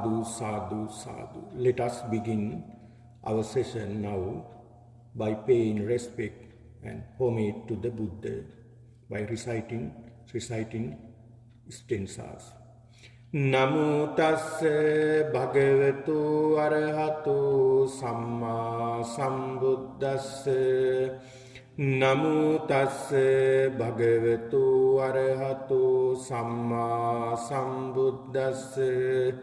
Sadhu, sadhu, sadhu. Let us begin our session now by paying respect and homage to the Buddha by reciting stanzas. Namo tassa bhagavato arahato samma sambuddhassa. Namo tassa bhagavato arahato samma sambuddhassa.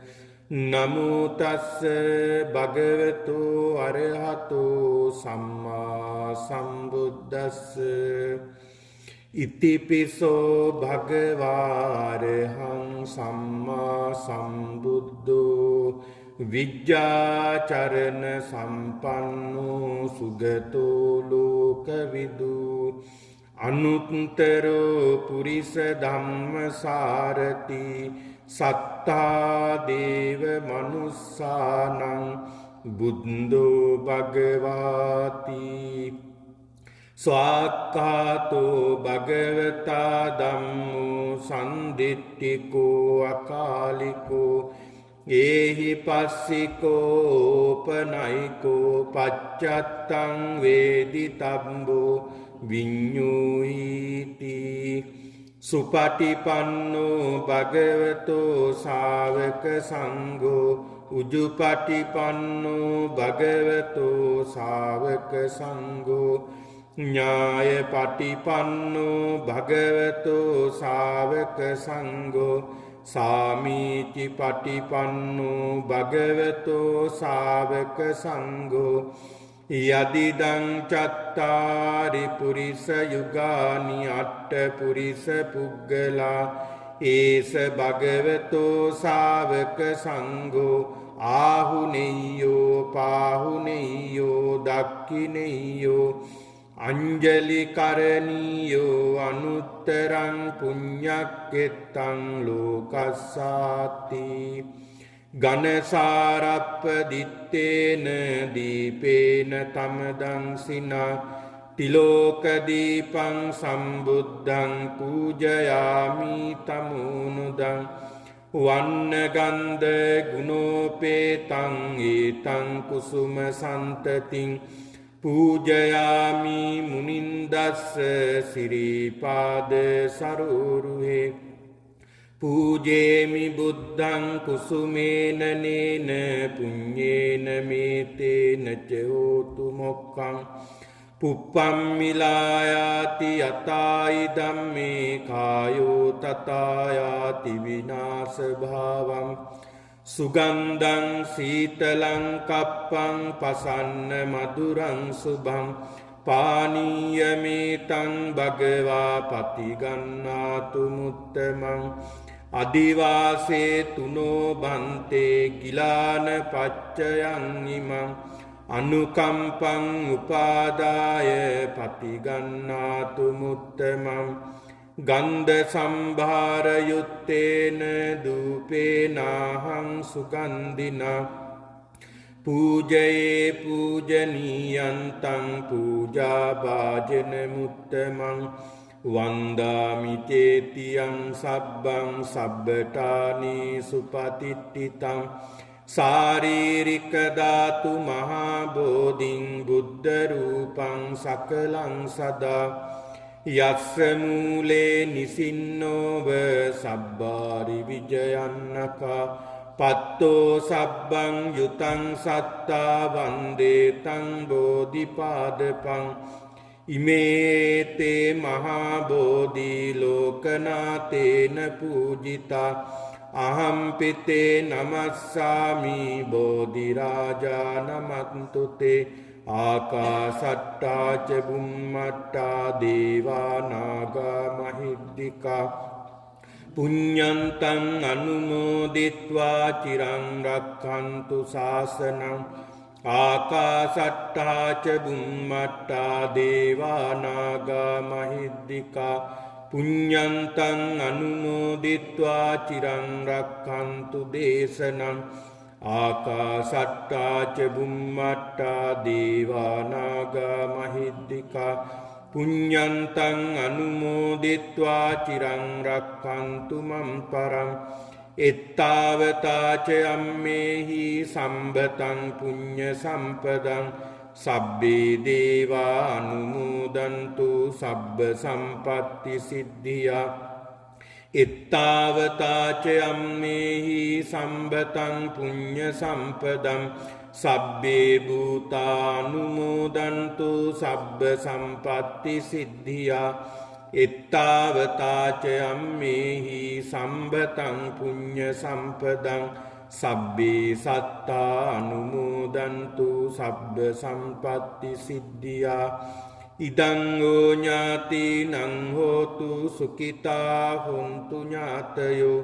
Namo tassa bhagavato arahato samma sambuddhassa. Itipiso bhagavarahang samma sambuddho vijjācarana sampanno sugato lokavidu anuttaro purisa dhamma sarati sattā deva manussanam buddho bhagavati. Swakkato bhagavata dhammo sandittiko akaliko ehi passiko panaiko paccattang veditabbo viññuhiti. Supatipanno bhagavato sāvaka sangho ujupatipanno bhagavato sāvaka sangho Ñāya patipanno bhagavato sāvaka sangho Sāmīti patipanno bhagavato sāvaka sangho Yadidang cattari purisa yugani atta purisa puggala Esa bhagavato sāvaka sangho Āhuneyo pāhuneyo dakkineyo Anjali karaniyo anuttarang puññakkettang lokassati. Ganasarappa dittena dīpena tamadang sina tiloka dīpang sambuddhang pūjayāmi tamunudang vanna gandha gunopetang etang kusuma santating Pujayami munindassa siripada saruruhe Pujemi buddhang kusumena nena punyena metena cehotu mokkang Puppam milayati atai dhamme kāyo tatayati vināsa bhavam Sugandang sītalang kappang pasanna madurang subham Pānīyametang bhagavā patigannātu muttamang Adivāse tuno bhante gilāna paccayang imang Anukampang upādāya patigannātu muttamang Gandha sambhara yuttena dūpenāhang sugandhina Pūjaye pūjaniyantang pūjā bhājana muttamang Vandāmi tetiyang sabbang sabbatāni supatittitang Sāririka dhātu mahābodhiṃ buddha rūpaṃ sakalang sadā Yassa mūle nisinnova sabbāri vijayannaka patto sabbang yutang sattā vandetang bodhipadapang ime te mahābodhi lokanātena pūjita aham pite namassāmi bodhirāja namantu te Ākāsattā ca bummattā devā nāgā mahiddhikā Puññantang anumoditvā cirang rakkantu sāsanam Ākāsattā ca bummattā devā nāgā mahiddhikā Puññantang anumoditvā cirang rakkantu desanam Ākāsattā ca bummattā devā nāgā mahiddhikā Puññantang anumoditvā cirang rakkantu mam param එත්තාවතාච අම්මේහි සම්බතං පුඤ්ඤ සම්පදං සබ්බේ දේවා අනුමෝදන්තු සබ්බ සම්පත්ති සිද්ධියා එත්තාවතාච අම්මේහි සම්බතං පුඤ්ඤ සම්පදං සබ්බේ භූතානුමෝදන්තු සබ්බ සම්පත්ති සිද්ධියා එත්තාවතාච අම්මේහි සම්බතං පුඤ්ඤ සම්පදං සබ්බේ සත්තානුමෝදන්තු සබ්බ සම්පත්ති සිද්ධියා ඉදං ෝ ඥාතිනං හෝතු සුඛිතා හොන්තු ඥාතයෝ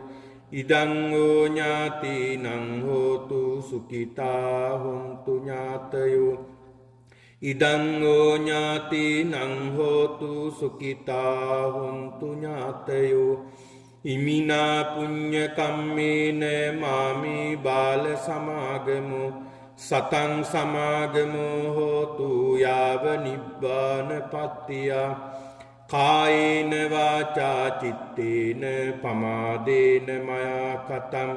ඉදං ෝ ඥාතිනං හෝතු සුඛිතා හොන්තු ඥාතයෝ ඉදං ෝ ඥාතිනං හෝතු සුඛිතා හොන්තු ඥාතයෝ ඉමිනා පුඤ්ඤ කම්මේන මාමේ බාල සමාගමෝ සතං සමාගමෝ හෝතු යාව නිබ්බානපත්තියා කායේන වාචා චිත්තේන පමාදේන මයා කතං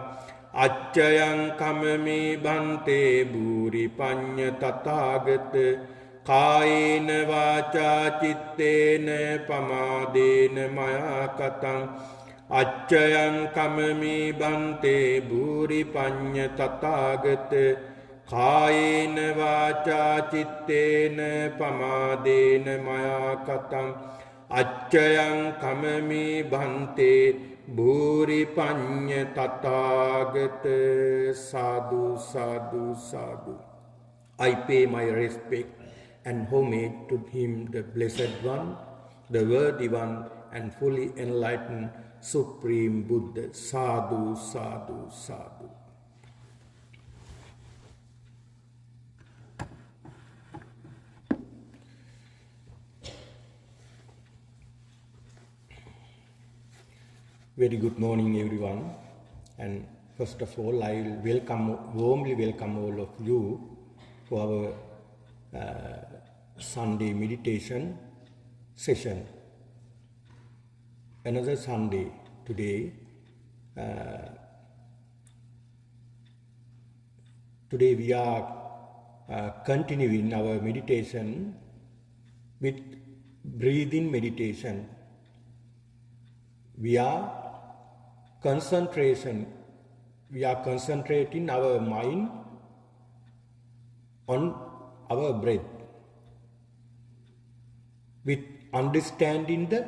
අච්චයං කමමේ බන්තේ භූරි පඤ්ඤ තථාගත කායේන වාචා චිත්තේන පමාදේන මයා කතං අච්චයං කමමේ බන්තේ භූරි පඤ්ඤ තථාගත කායේන වාචා චිත්තේන පමාදේන මයා කතං අච්චයං කමමේ බන්තේ භූරි පඤ්ඤ තථාගත සාදු සාදු සාදු. I pay my respect and homage to him, the blessed one, the worthy one, and fully enlightened Supreme Buddha. Sadhu, sadhu, sadhu. Very good morning, everyone. And first of all, I will warmly welcome all of you to our Sunday meditation session. Another Sunday today. Today we are continuing our meditation with breathing meditation. We are concentrating our mind on our breath with understanding the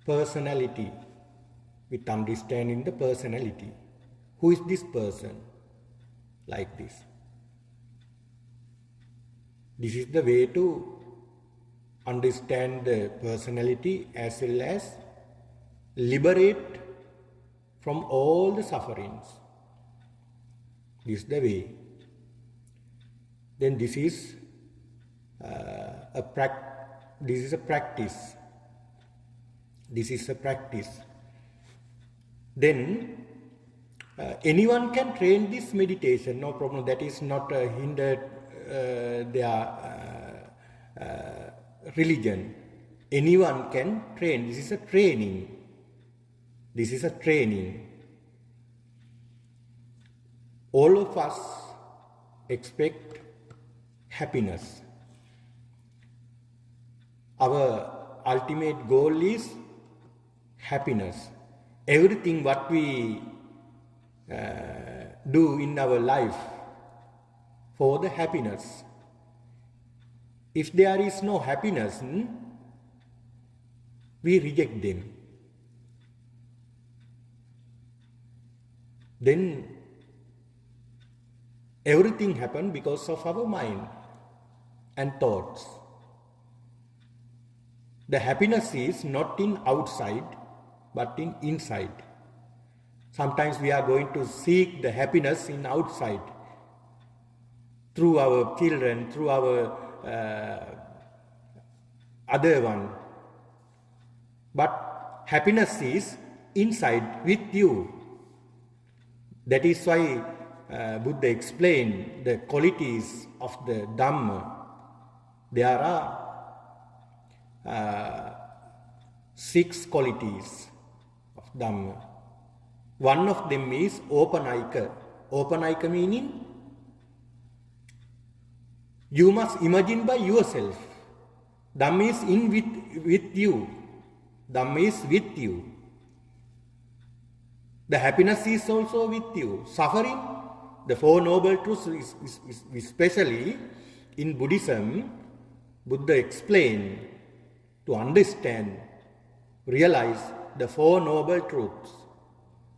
personality. Who is this person? Like this. This is the way to understand the personality as well as liberate from all the sufferings. This is the way. Then this is a practice. Then anyone can train this meditation, no problem. That is not hindered their religion. Anyone can train. This is a training. All of us expect happiness. Our ultimate goal is happiness. Everything what we do in our life for the happiness. If there is no happiness, we reject them. Then everything happens because of our mind and thoughts. The happiness is not in outside but in inside. Sometimes we are going to seek the happiness in outside through our children, through our other one. But happiness is inside with you. That is why Buddha explained the qualities of the Dhamma. There are 6 qualities of Dhamma. One of them is Opanayika. Opanayika meaning you must imagine by yourself. Dhamma is with you. Dhamma is with you. The happiness is also with you. Suffering, the Four Noble Truths, especially in Buddhism, Buddha explained to understand, realize the Four Noble Truths.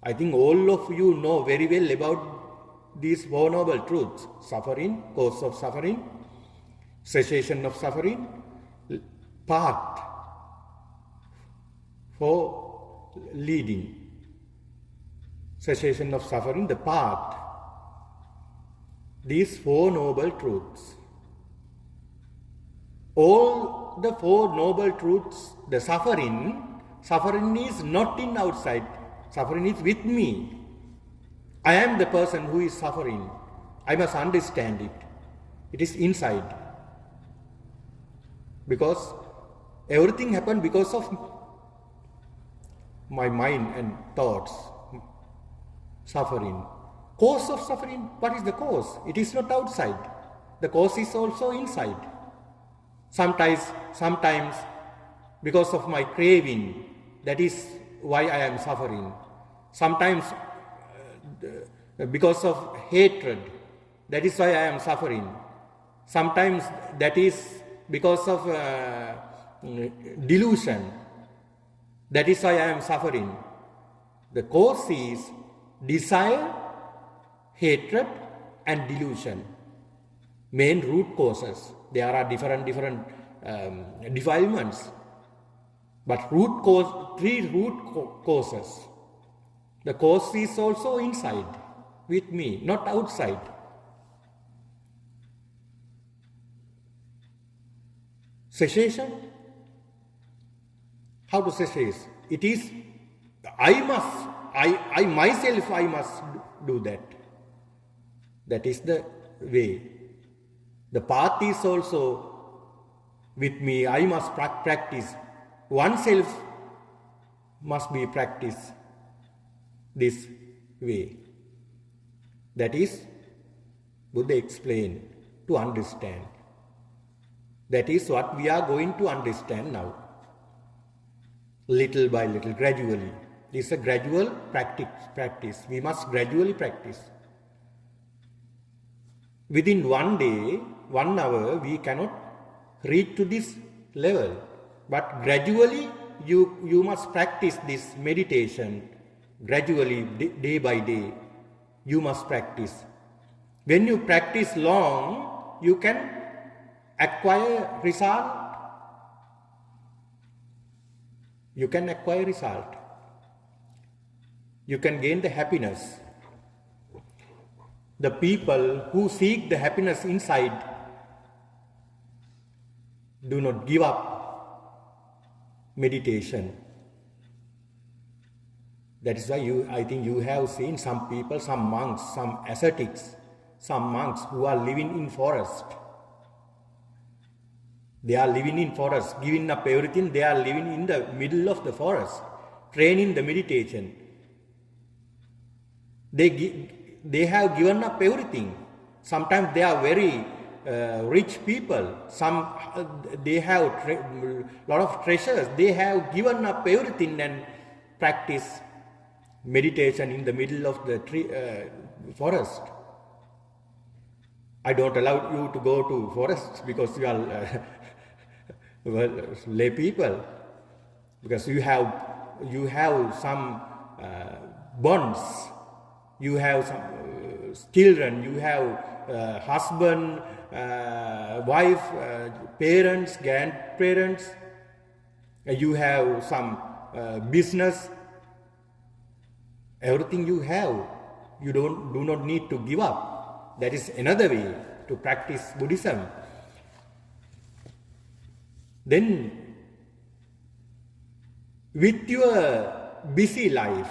I think all of you know very well about these Four Noble Truths. Suffering, cause of suffering, cessation of suffering, path for leading. Cessation of suffering, the path. These Four Noble Truths. All the Four Noble Truths, the suffering is not in outside. Suffering is with me. I am the person who is suffering. I must understand it. It is inside. Because everything happened because of my mind and thoughts. Suffering. Cause of suffering, what is the cause? It is not outside. The cause is also inside. Sometimes because of my craving, that is why I am suffering. Sometimes because of hatred, that is why I am suffering. Sometimes that is because of delusion, that is why I am suffering. The cause is desire, hatred and delusion. Main root causes. There are different defilements. But three root causes. The cause is also inside with me, not outside. Cessation. How to cessate? It is I myself must do that. That is the way. The path is also with me. I must practice. Oneself must be practiced this way. That is, Buddha explained to understand. That is what we are going to understand now. Little by little, gradually. This is a gradual practice. We must gradually practice. Within 1 day, 1 hour, we cannot reach to this level. But gradually, you must practice this meditation. Gradually, day by day, you must practice. When you practice long, you can acquire result. You can acquire result. You can gain the happiness. The people who seek the happiness inside do not give up meditation. That is why I think you have seen some people, some monks, some ascetics, some monks who are living in forest. They are living in forest, giving up everything. They are living in the middle of the forest, training the meditation. They have given up everything. Sometimes they are very rich people. They have lot of treasures. They have given up everything and practice meditation in the middle of the forest. I don't allow you to go to forests because you are lay people. Because you have some bonds. You have some children, you have husband, wife, parents, grandparents, you have some business, everything you have, you do not need to give up. That is another way to practice Buddhism. Then, with your busy life,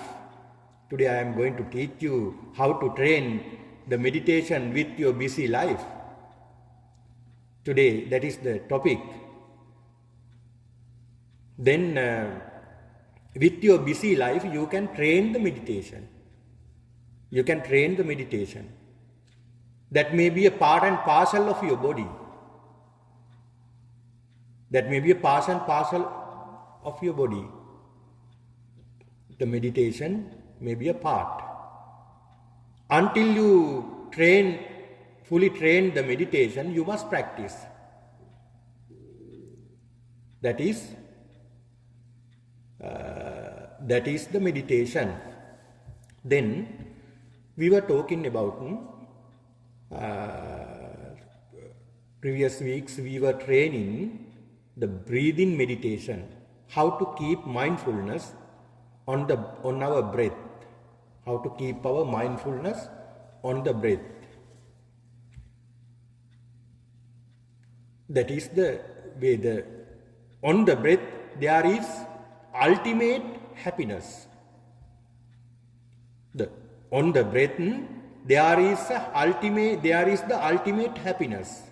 today I am going to teach you how to train the meditation with your busy life. Today, that is the topic. Then, with your busy life, you can train the meditation. You can train the meditation. That may be a part and parcel of your body. That may be a part and parcel of your body. The meditation may be a part. Until you fully train the meditation, you must practice. That is the meditation. Then we were talking about previous weeks we were training the breathing meditation, how to keep mindfulness on our breath, how to keep our mindfulness on the breath. That is the way. On the breath there is ultimate happiness. On the breath there is the ultimate happiness.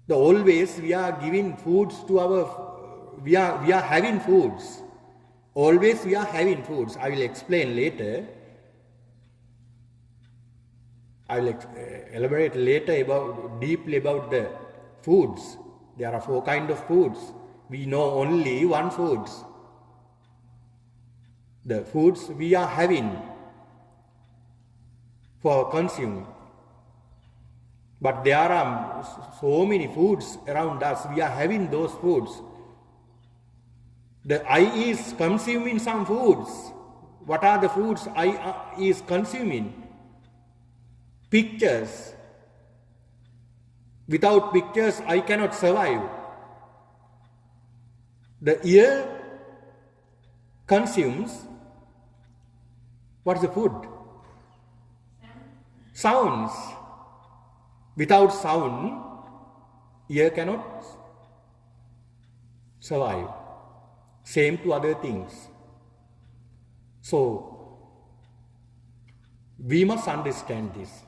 Always we are giving foods to we are having foods. Always we are having foods. I will explain later. I will elaborate later deeply about the foods. There are 4 kinds of foods. We know only one foods. The foods we are having for consuming. But there are so many foods around us. We are having those foods. The eye is consuming some foods. What are the foods eye is consuming? Pictures. Without pictures, I cannot survive. The ear consumes. What is the food? Sounds. Without sound, ear cannot survive. Same to other things. So, we must understand this.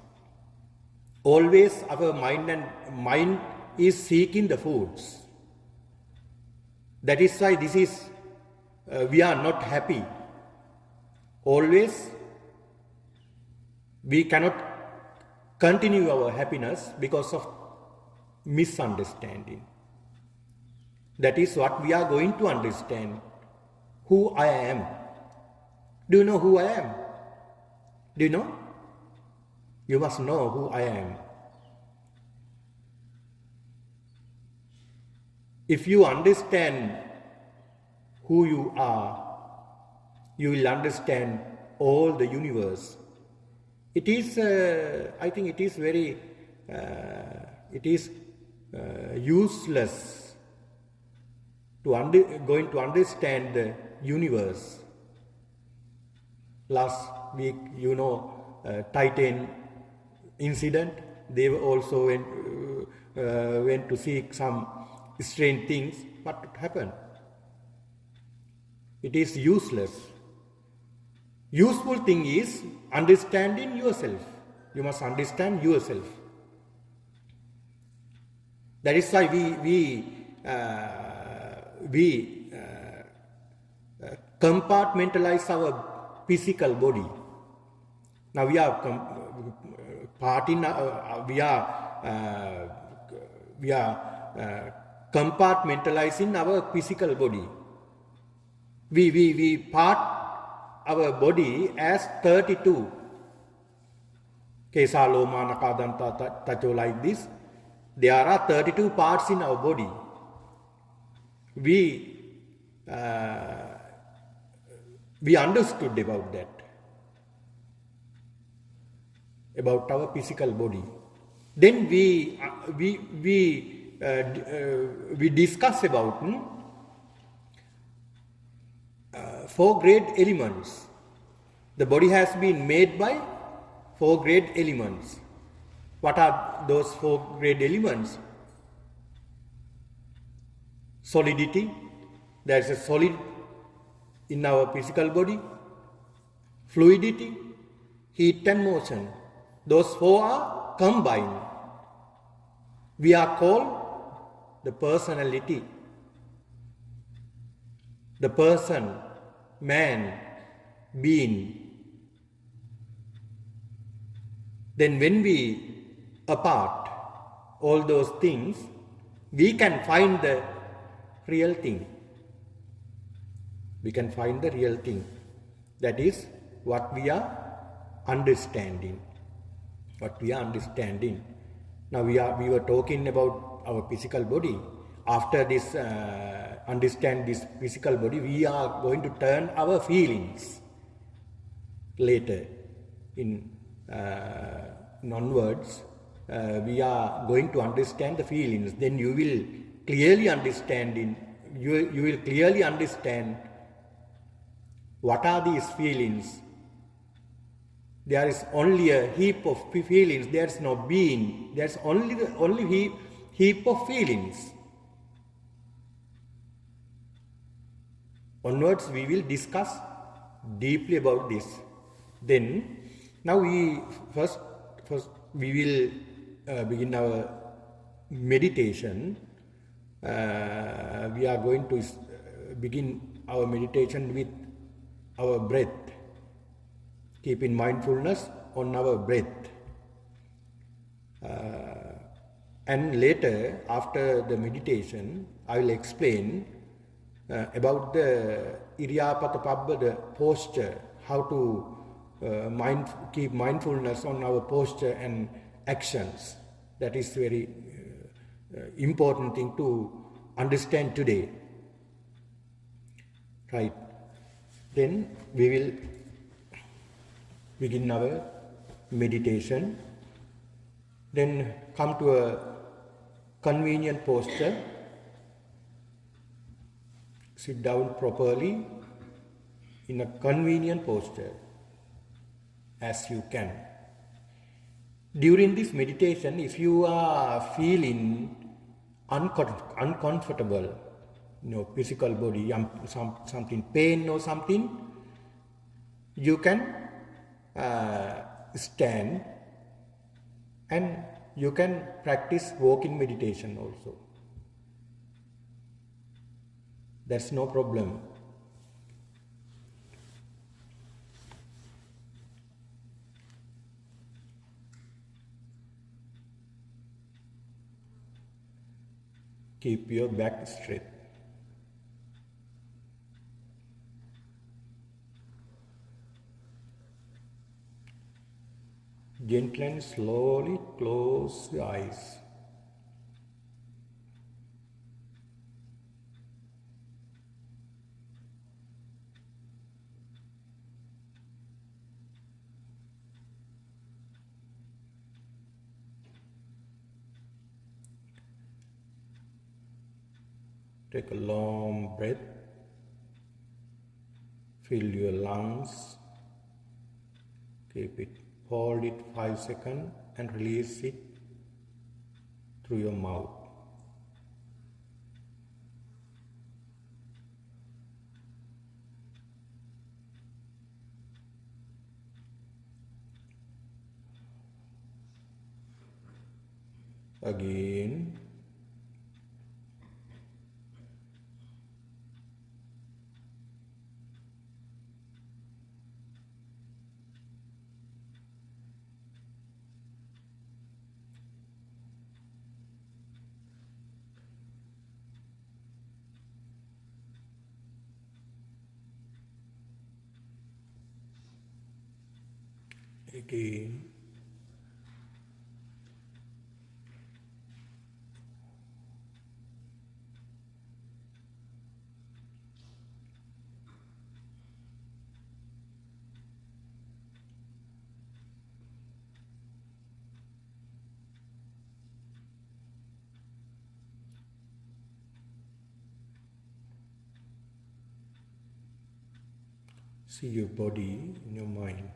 Always our mind is seeking the foods. That is why we are not happy. Always we cannot continue our happiness because of misunderstanding. That is what we are going to understand. Who I am. Do you know who I am? Do you know? You must know who I am. If you understand who you are, you will understand all the universe. It is, I think it is very, useless going to understand the universe. Last week, Titan incident, they also went to seek some strange things. What happened? It is useless. Useful thing is understanding yourself. You must understand yourself. That is why we compartmentalize our physical body. Now we are compartmentalizing our physical body. We part our body as 32. Kesa, Loma, Nakadanta, Tacho, like this. There are 32 parts in our body. We understood about that, about our physical body. Then we discuss about 4 great elements. The body has been made by 4 great elements. What are those 4 great elements? Solidity. There is a solid in our physical body. Fluidity, heat and motion. Those 4 are combined. We are called the personality. The person, man, being, Then when we apart all those things, we can find the real thing. We can find the real thing. That is what we are understanding. What we are understanding. Now we were talking about our physical body. After this understand this physical body, we are going to turn our feelings later in onwards. We are going to understand the feelings. Then you will clearly understand you will clearly understand what are these feelings. There is only a heap of feelings. There is no being. There is only heap of feelings. Onwards, we will discuss deeply about this. Then, now we first we will begin our meditation. We are going to begin our meditation with our breath. Keeping mindfulness on our breath. And later, after the meditation, I will explain about the Iriyapata Pabbada, the posture, how to keep mindfulness on our posture and actions. That is very important thing to understand today. Right. Then we will begin our meditation. Then come to a convenient posture. Sit down properly in a convenient posture as you can. During this meditation, if you are feeling uncomfortable, physical body, something pain or something, you can stand and you can practice walking meditation also. That's no problem. Keep your back straight. Gently and slowly close the eyes. Take a long breath. Fill your lungs. Keep it. Hold it 5 seconds and release it through your mouth. Again. Again. See your body in your mind.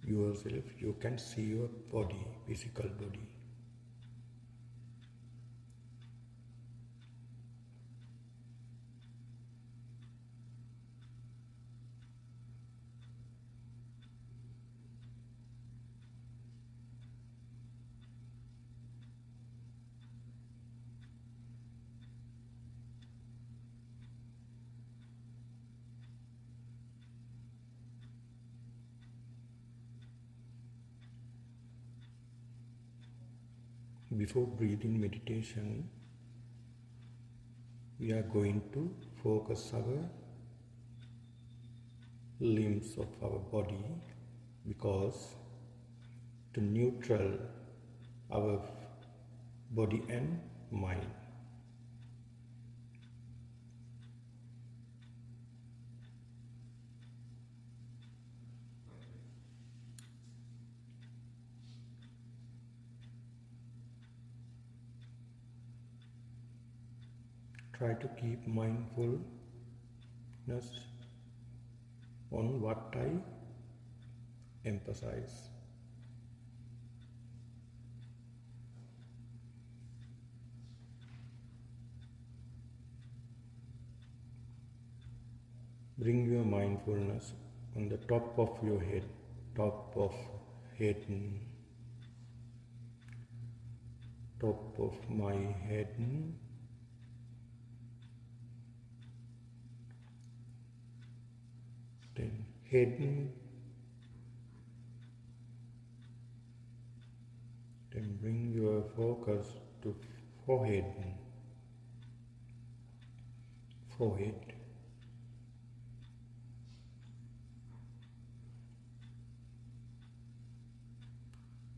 Yourself, you can see your body, physical body. Before breathing meditation, we are going to focus our limbs of our body, because to neutral our body and mind. Try to keep mindfulness on what I emphasize. Bring your mindfulness on the top of your head, top of head, top of my head, then head, then bring your focus to forehead, forehead.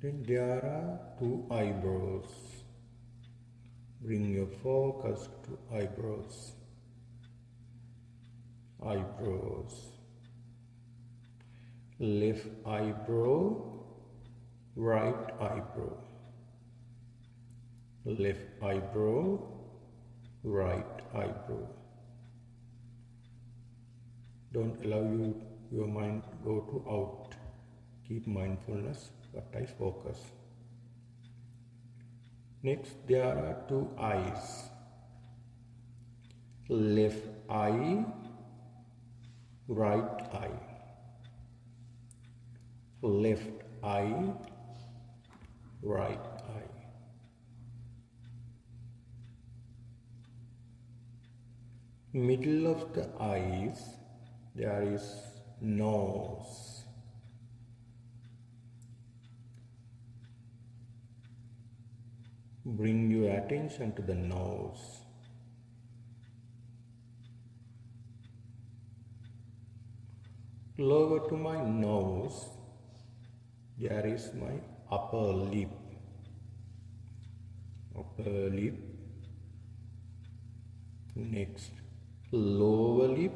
Then there are two eyebrows. Bring your focus to eyebrows. Eyebrows. Left eyebrow, right eyebrow. Left eyebrow, right eyebrow. Don't allow your mind go to out. Keep mindfulness, but I focus. Next, there are two eyes. Left eye, right eye. Left eye, right eye. Middle of the eyes, there is nose. Bring your attention to the nose. Lower to my nose, there is my upper lip. Upper lip. Next, lower lip.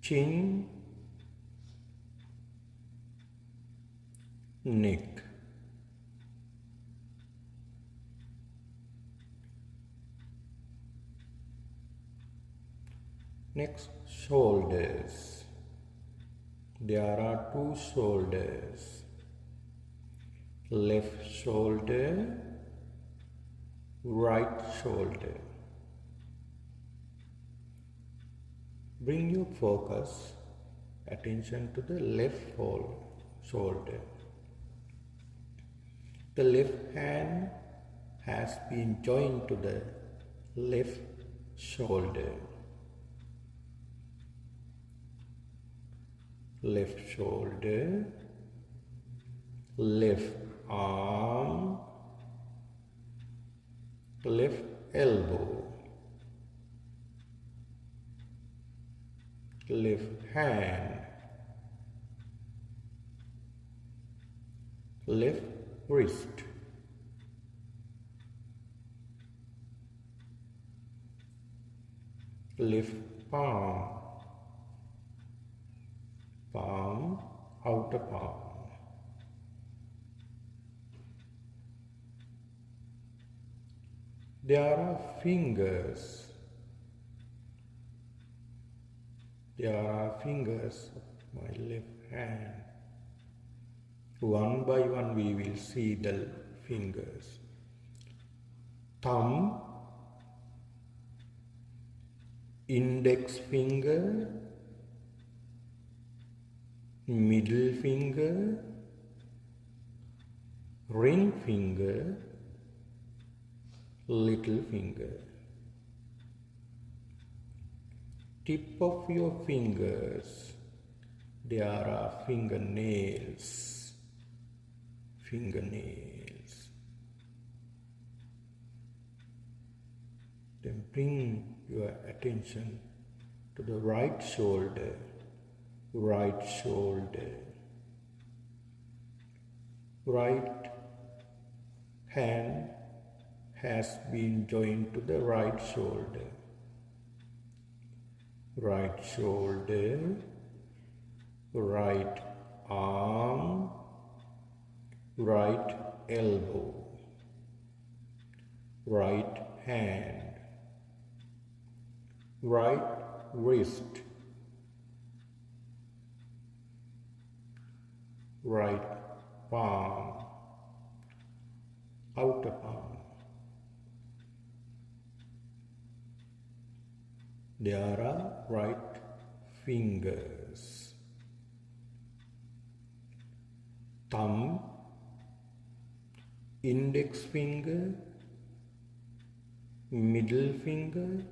Chin. Neck. Next, shoulders. There are two shoulders. Left shoulder, right shoulder. Bring your focus, attention to the left shoulder. The left hand has been joined to the left shoulder. Left shoulder, left arm, left elbow, left hand, left wrist, left palm, palm, outer palm. There are fingers. There are fingers of my left hand. One by one we will see the fingers. Thumb, index finger, middle finger, ring finger, little finger. Tip of your fingers, There are fingernails. Fingernails. Then bring your attention to the right shoulder. Right shoulder. Right hand has been joined to the right shoulder. Right shoulder, right arm, right elbow, right hand, right wrist, right palm, outer palm. There are right fingers. Thumb, index finger, middle finger,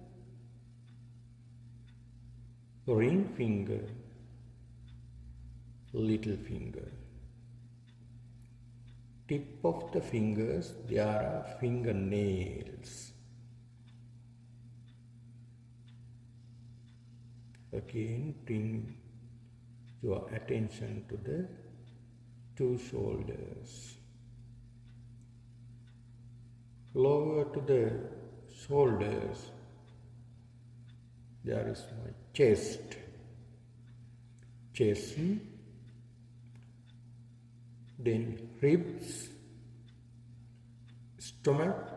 ring finger, little finger. Tip of the fingers, there are fingernails. Again, bring your attention to the two shoulders. Lower to the shoulders, there is my chest. Chest, then ribs, stomach,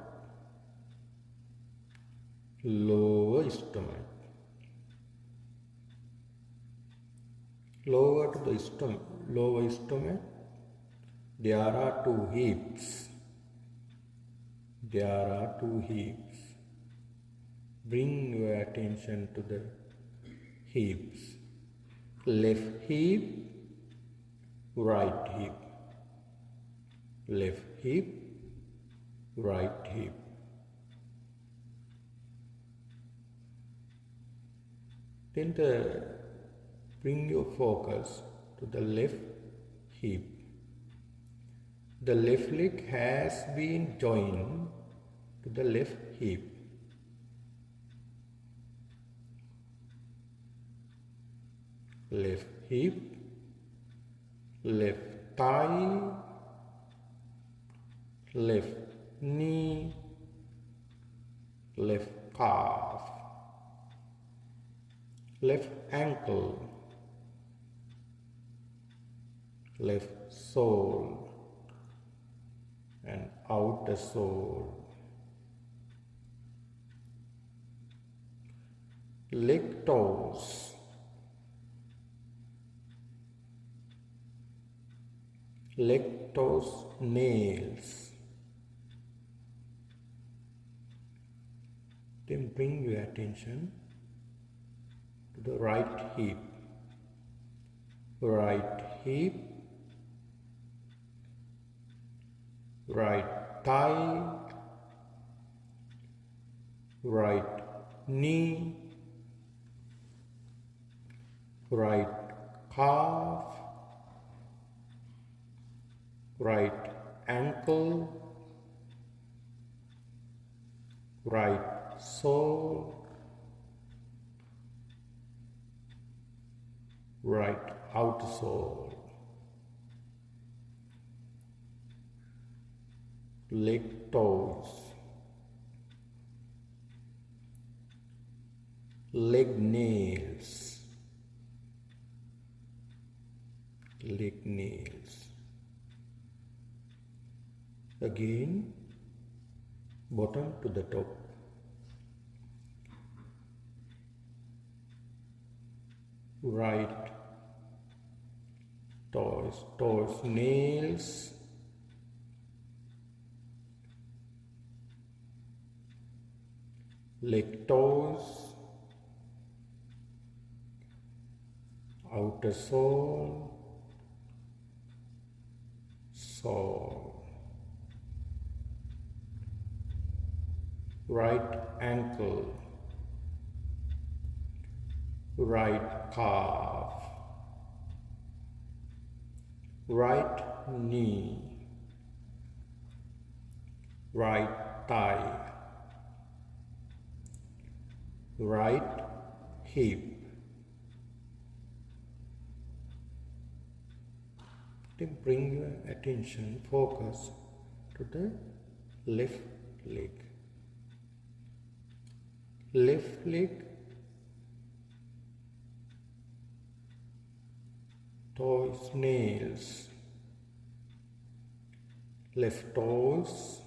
lower stomach. Lower to the stomach, lower stomach, there are two hips. There are two hips. Bring your attention to the hips. Left hip, right hip. Left hip, right hip. Then bring your focus to the left hip. The left leg has been joined to the left hip. Left hip, left thigh, left knee, left calf, left ankle, left sole and outer sole. Leg toes, leg toes nails. Then bring your attention to the right hip. Right hip, right thigh, right knee, right calf, right ankle, right sole, right outer sole. Leg toes, leg nails, leg nails. Again, bottom to the top. Right toes nails, leg toes, outer sole, sole, right ankle, right calf, right knee, right thigh, right hip. Then bring your attention, focus to the left leg. Left leg, toes, nails, left toes,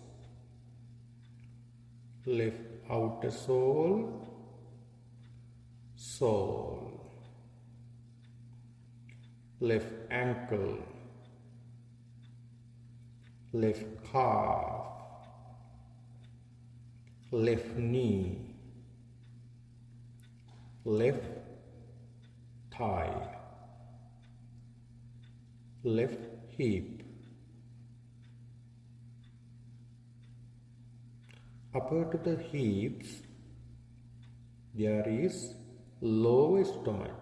left outer sole, sole, left ankle, left calf, left knee, left thigh, left hip, upper to the hips there is lower stomach,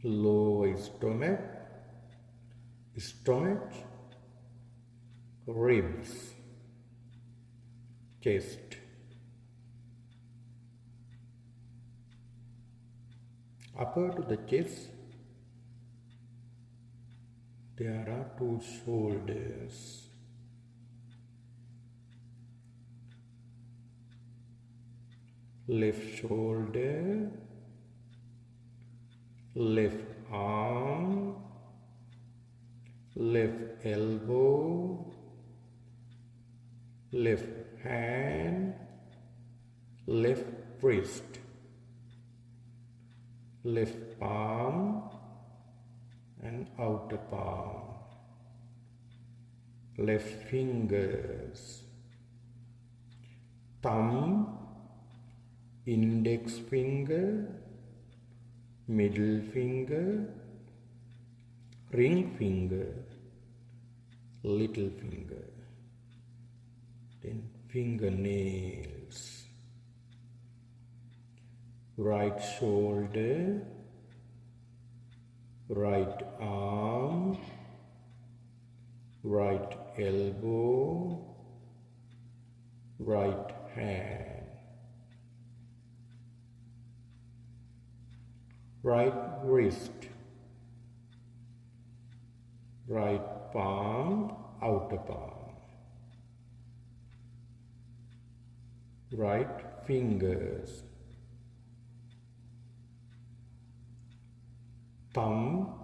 lower stomach, stomach, ribs, chest. Upper to the chest there are two shoulders. Left shoulder, left arm, left elbow, left hand, left wrist, left palm and outer palm, left fingers, thumb, index finger, middle finger, ring finger, little finger, then fingernails, right shoulder, right arm, right elbow, right hand, right wrist, right palm, outer palm, right fingers, thumb,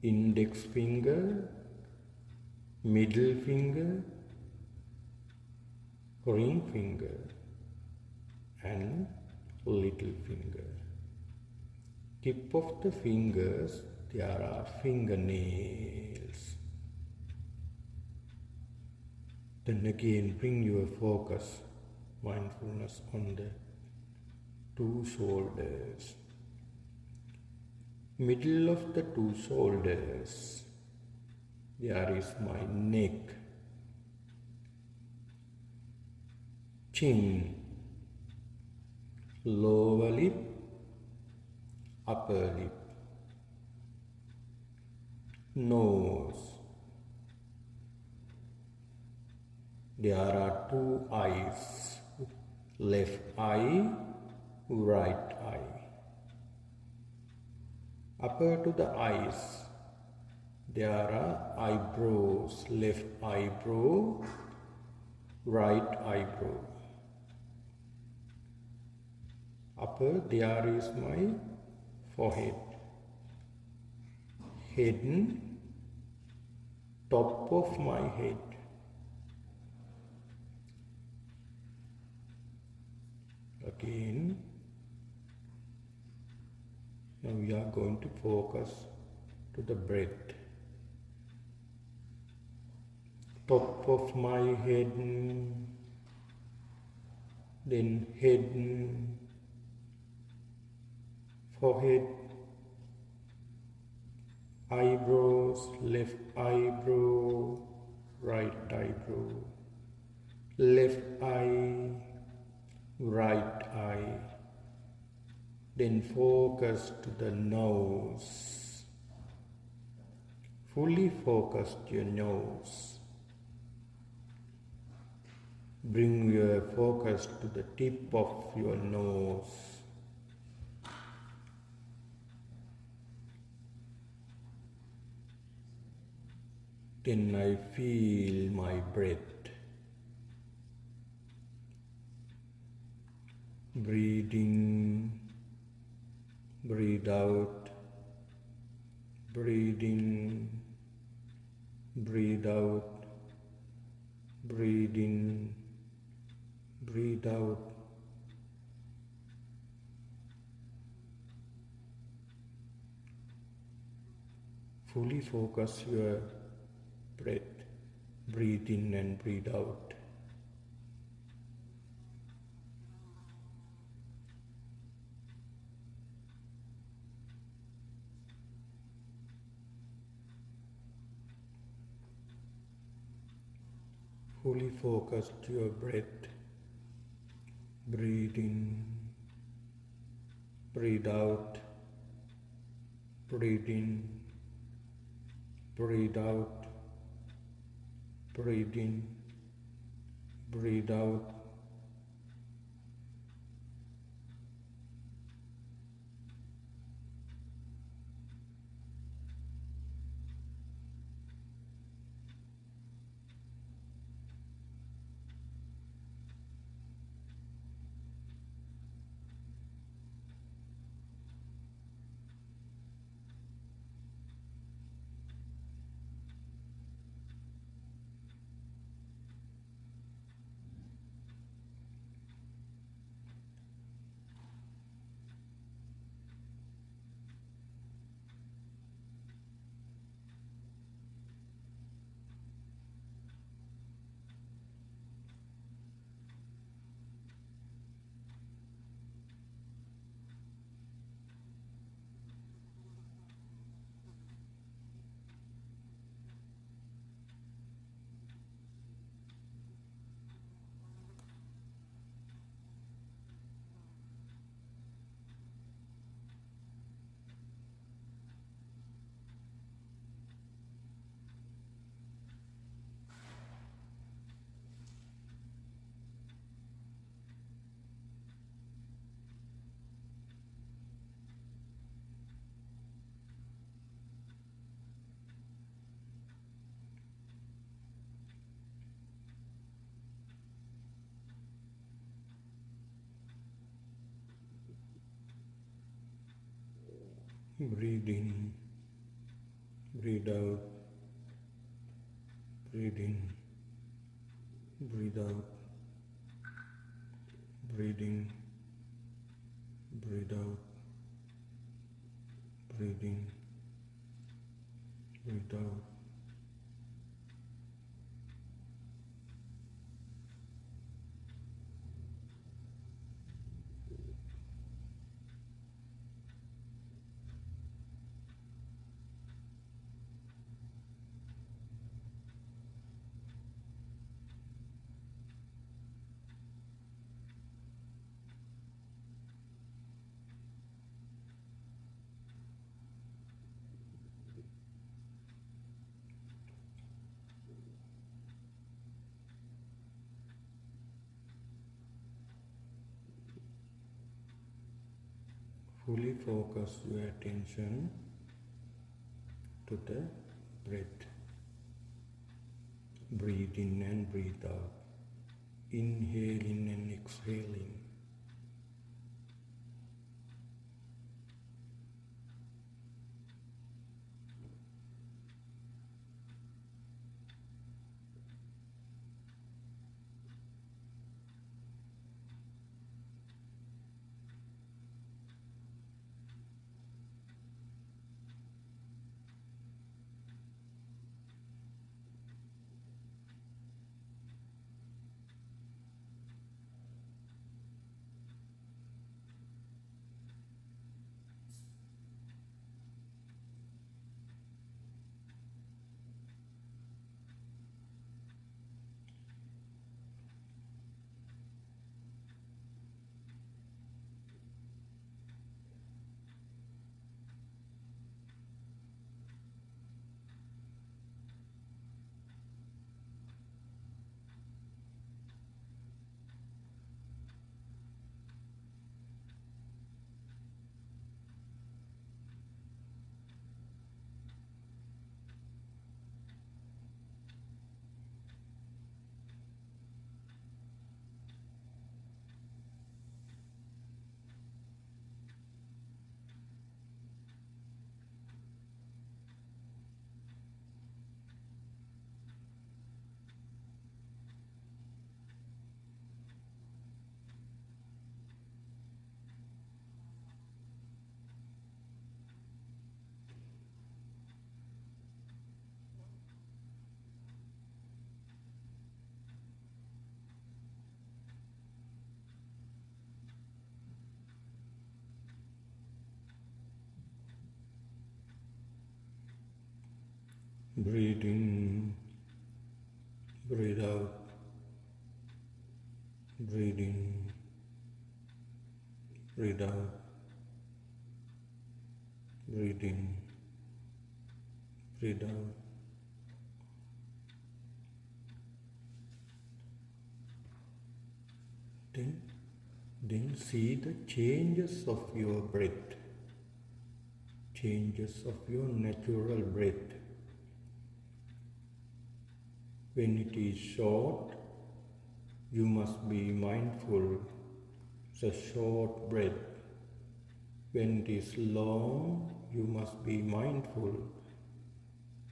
index finger, middle finger, ring finger and little finger. Tip of the fingers there are fingernails. Then again bring your focus, mindfulness on the two shoulders. Middle of the two shoulders there is my neck, chin, lower lip, upper lip, nose. There are two eyes, left eye, right eye. Upper to the eyes there are eyebrows, left eyebrow, right eyebrow. Upper there is my forehead, head, top of my head, again. Now we are going to focus to the breath. Top of my head, then head, forehead, eyebrows, left eyebrow, right eyebrow, left eye, right eye. Then focus to the nose, Fully focus your nose. Bring your focus to the tip of your nose. Then I feel my breath. Breathe in, breathe out, breathe in, breathe out, breathe in, breathe out. Fully focus your breath. Breathe in and breathe out. Fully focus your breath. Breathe in, breathe out, breathe in, breathe out, breathe in, breathe out. Breathe in, breathe out, breathe in, breathe out, breathe in, breathe out, breathe in, breathe out. Fully focus your attention to the breath. Breathe in and breathe out. Inhaling and exhaling. Breathe in, breathe out, breathe in, breathe out, breathe in, breathe out. Then see the changes of your breath, changes of your natural breath. When it is short, you must be mindful, it's a short breath. When it is long, you must be mindful,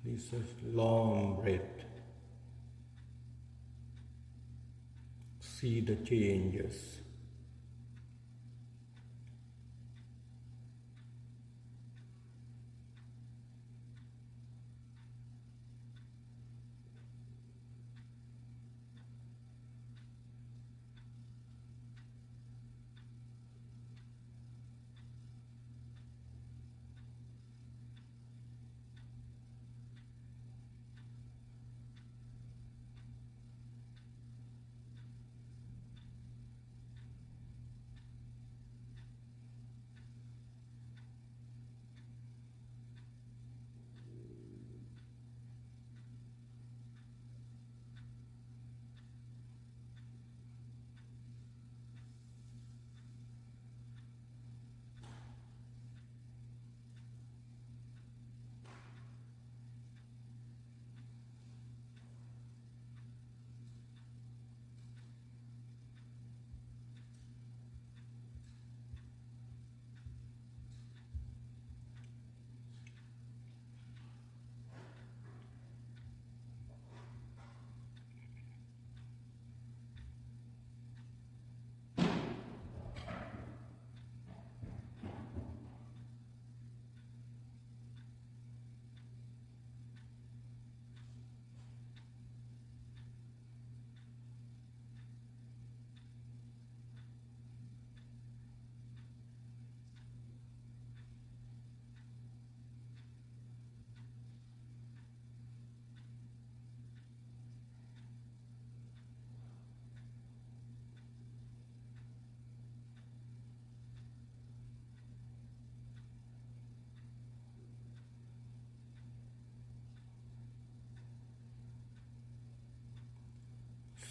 this is long breath. See the changes.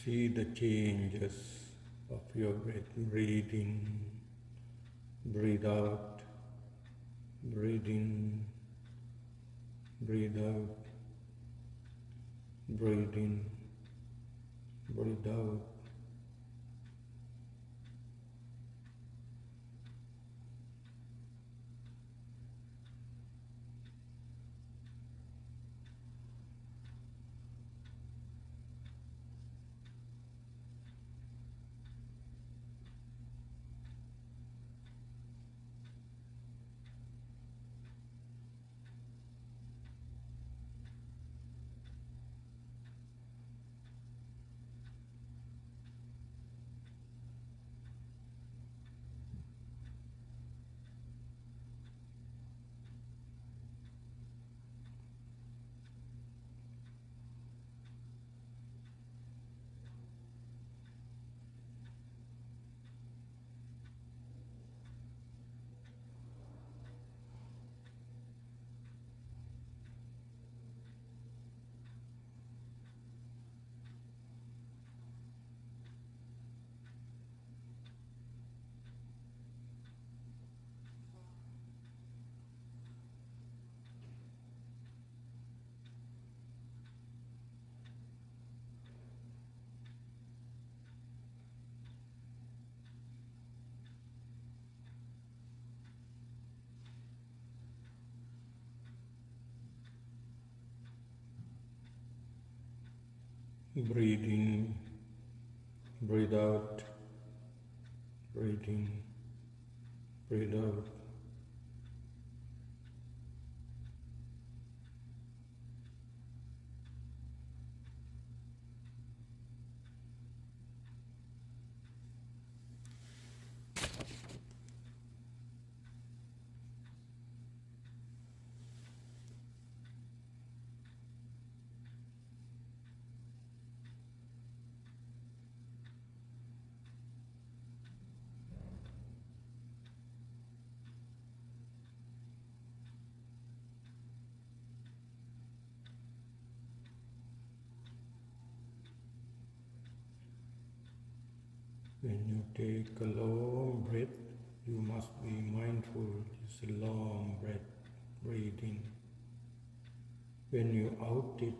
See the changes of your breath. Breathe in, breathe out, breathe in, breathe out, breathe in, breathe out. Breathe in, breathe out, breathe in, breathe out. When you take a long breath, you must be mindful. It's a long breath, breathing. When you out it,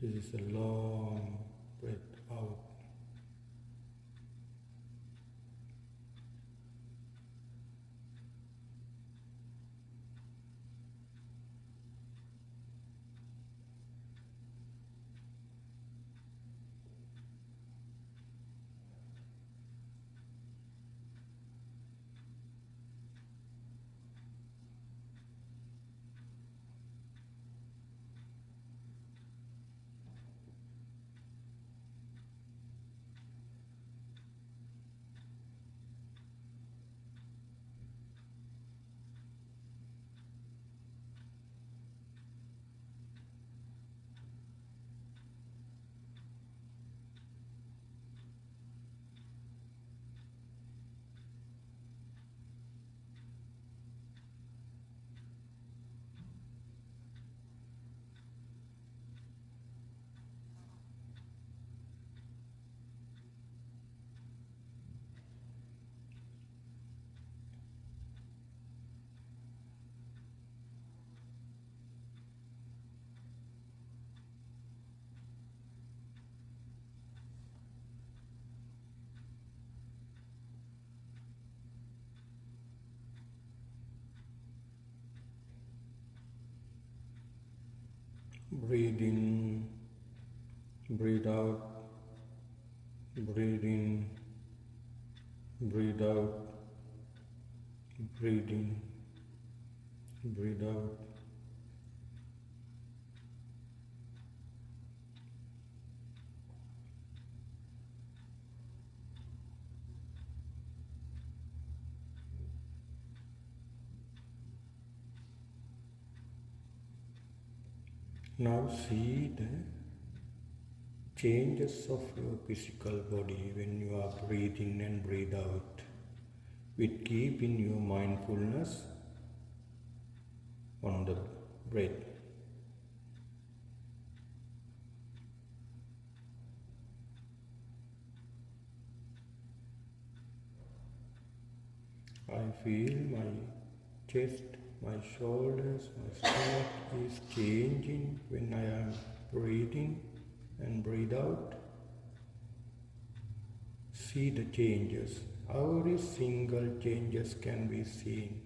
this is a long breath out. Breathe in, breathe out, breathe in, breathe out, breathe in, breathe out. Now see the changes of your physical body when you are breathing and breathe out, with keeping your mindfulness on the breath. I feel my chest, my shoulders, my stomach is changing when I am breathing and breathe out. See the changes. Every single changes can be seen.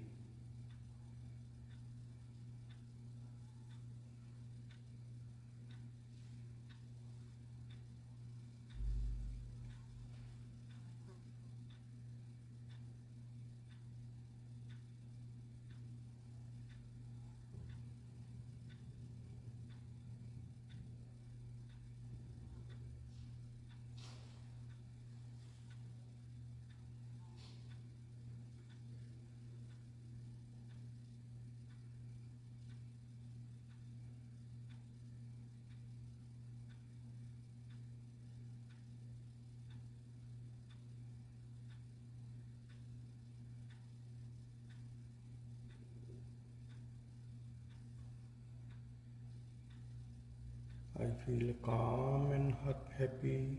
I feel calm and happy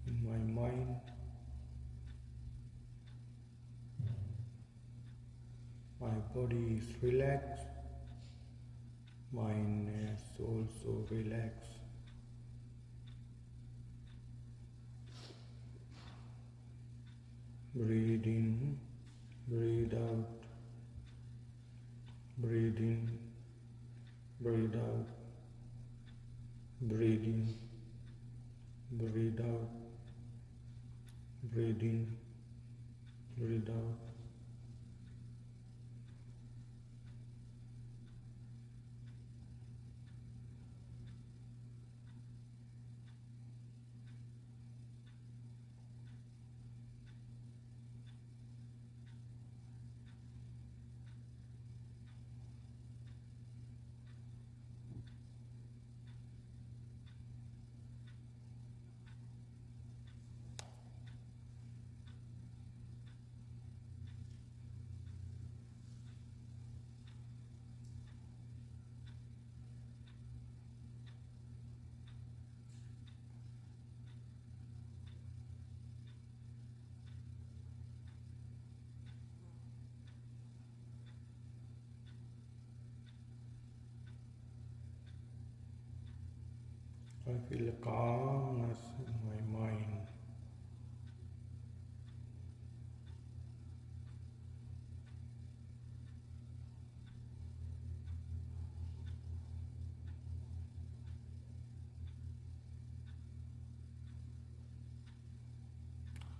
in my mind. My body is relaxed. Mind is also relaxed. Breathe in, breathe out. Breathe in, breathe out. Breathe in, breathe out. Breathe in, breathe out. I feel a calmness in my mind.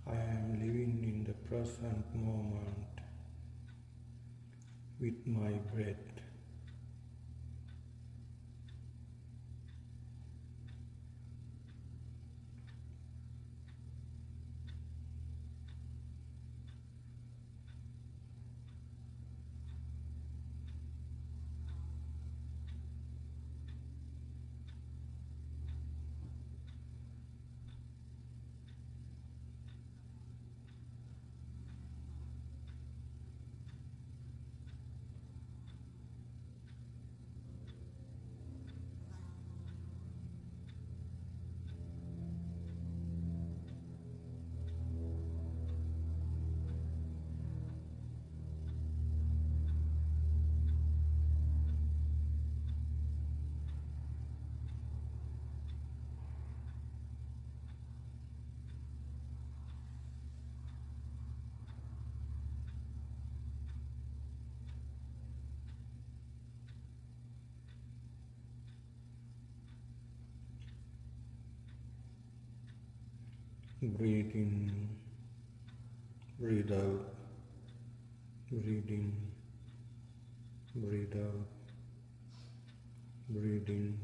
I am living in the present moment with my breath. Breathe in, breathe out, breathe in, breathe out, breathe in,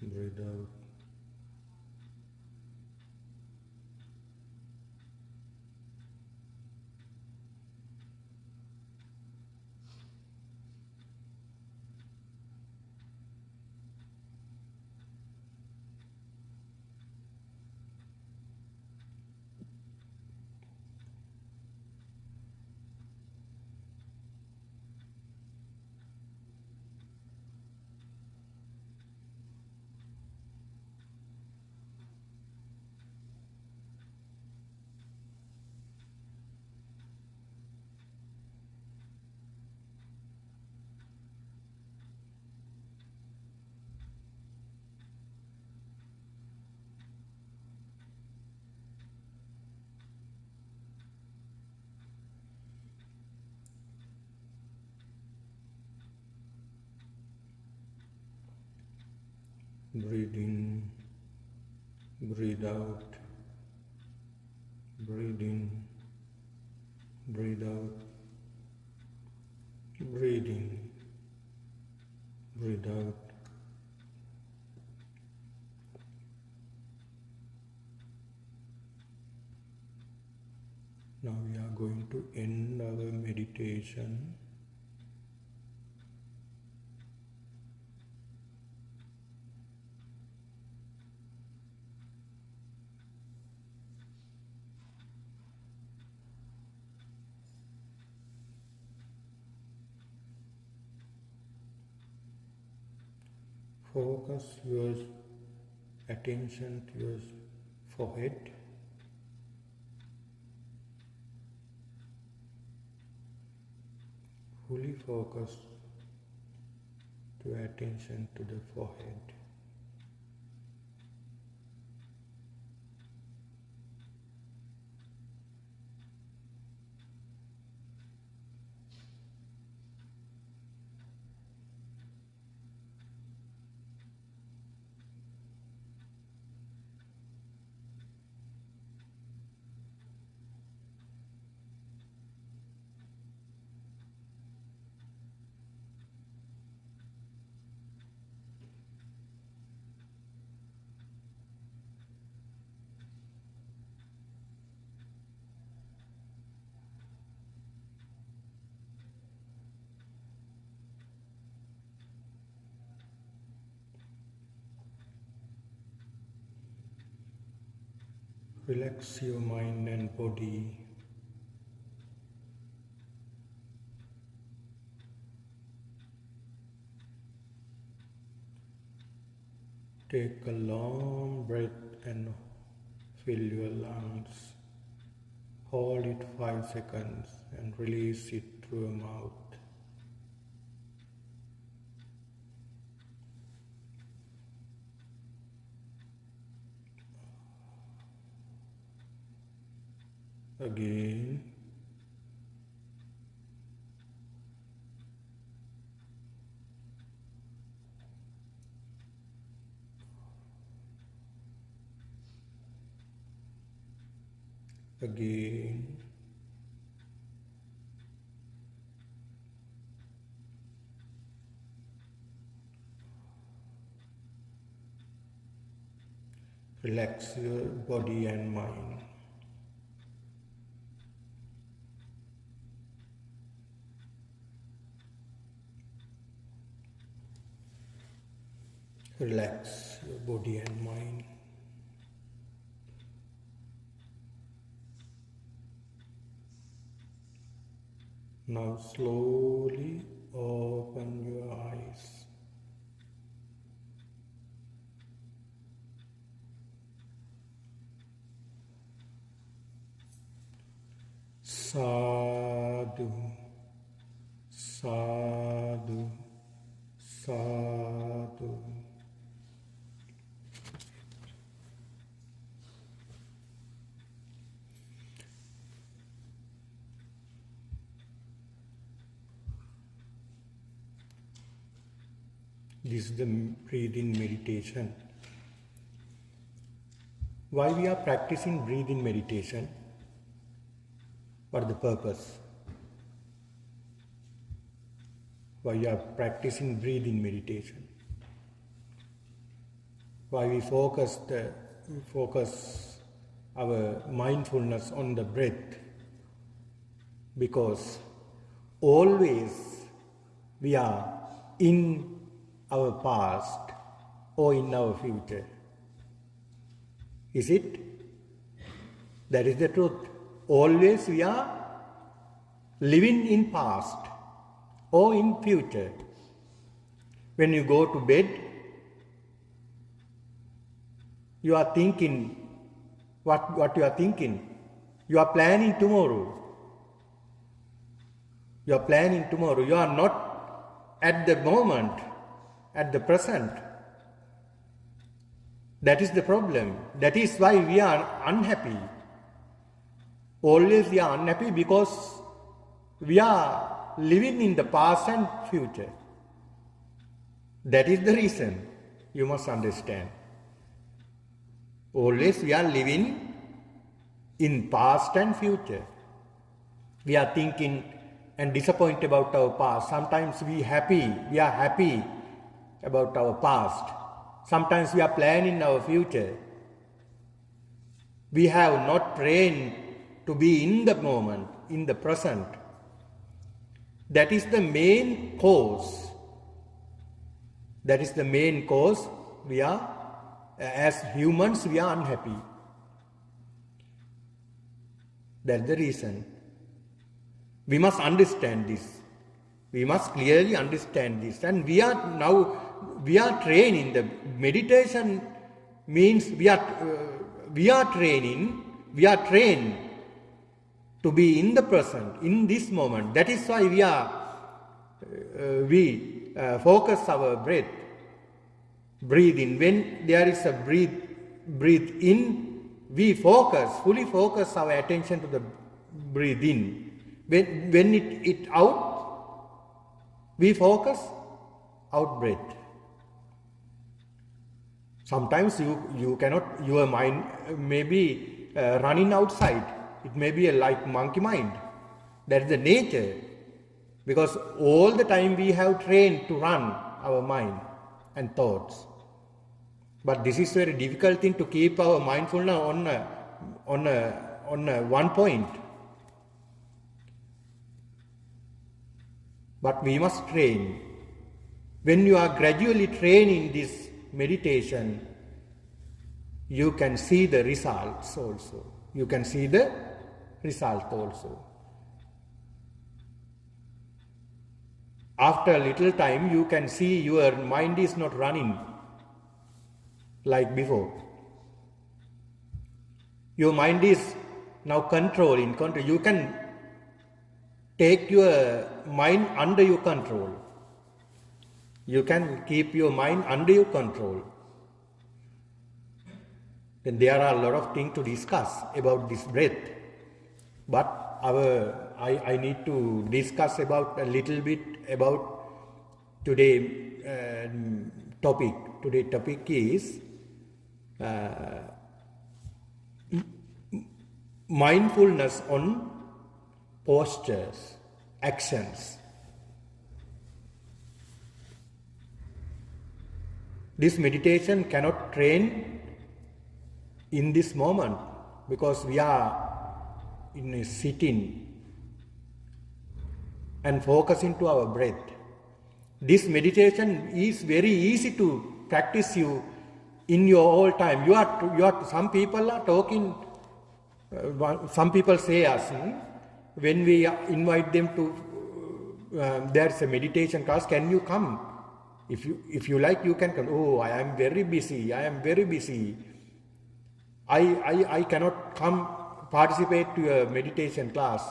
breathe out. Breathe in, breathe out, breathe in, breathe out, breathe in, breathe out. Now we are going to end our meditation. Focus your attention to your forehead. Fully focus your attention to the forehead. Relax your mind and body. Take a long breath and fill your lungs. Hold it 5 seconds and release it through your mouth. again, again, relax your body and mind. Relax your body and mind. Now slowly open your eyes. Sadhu, sadhu, sadhu. This is the breathing meditation. Why we are practicing breathing meditation? What is the purpose? Why we are practicing breathing meditation? Why we focus our mindfulness on the breath? Because always we are in our past or in our future. Is it? That is the truth. Always we are living in past or in future. When you go to bed, you are thinking what you are thinking. You are planning tomorrow. You are planning tomorrow. You are not at the moment, at the present. That is the problem. That is why we are unhappy. Always we are unhappy because we are living in the past and future. That is the reason. You must understand. Always we are living in past and future. We are thinking and disappointed about our past. Sometimes we are happy about our past. Sometimes we are planning our future. We have not trained to be in the moment, in the present. That is the main cause. That is the main cause we are, as humans, we are unhappy. That's the reason. We must understand this. We must clearly understand this. And we are training. The meditation means we are trained to be in the present, in this moment. That is why we focus our breath. Breathe in. When there is a breathe in, we fully focus our attention to the breathe in. When it out, we focus out breath. Sometimes you cannot, your mind may be running outside. It may be like monkey mind. That is the nature. Because all the time we have trained to run our mind and thoughts. But this is very difficult thing to keep our mindfulness on one point. But we must train. When you are gradually training this meditation, you can see the results also. You can see the result also. After a little time, you can see your mind is not running like before. Your mind is now controlling. You can take your mind under your control. You can keep your mind under your control. Then there are a lot of things to discuss about this breath. But I need to discuss about a little bit about today topic. Today topic is mindfulness on postures, actions. This meditation cannot train in this moment because we are in a sitting and focusing to our breath. This meditation is very easy to practice you in your all time. You are. Some people are talking. Some people say us when we invite them to. There's a meditation class. Can you come? If you like, you can come. Oh, I am very busy. I cannot come participate to a meditation class.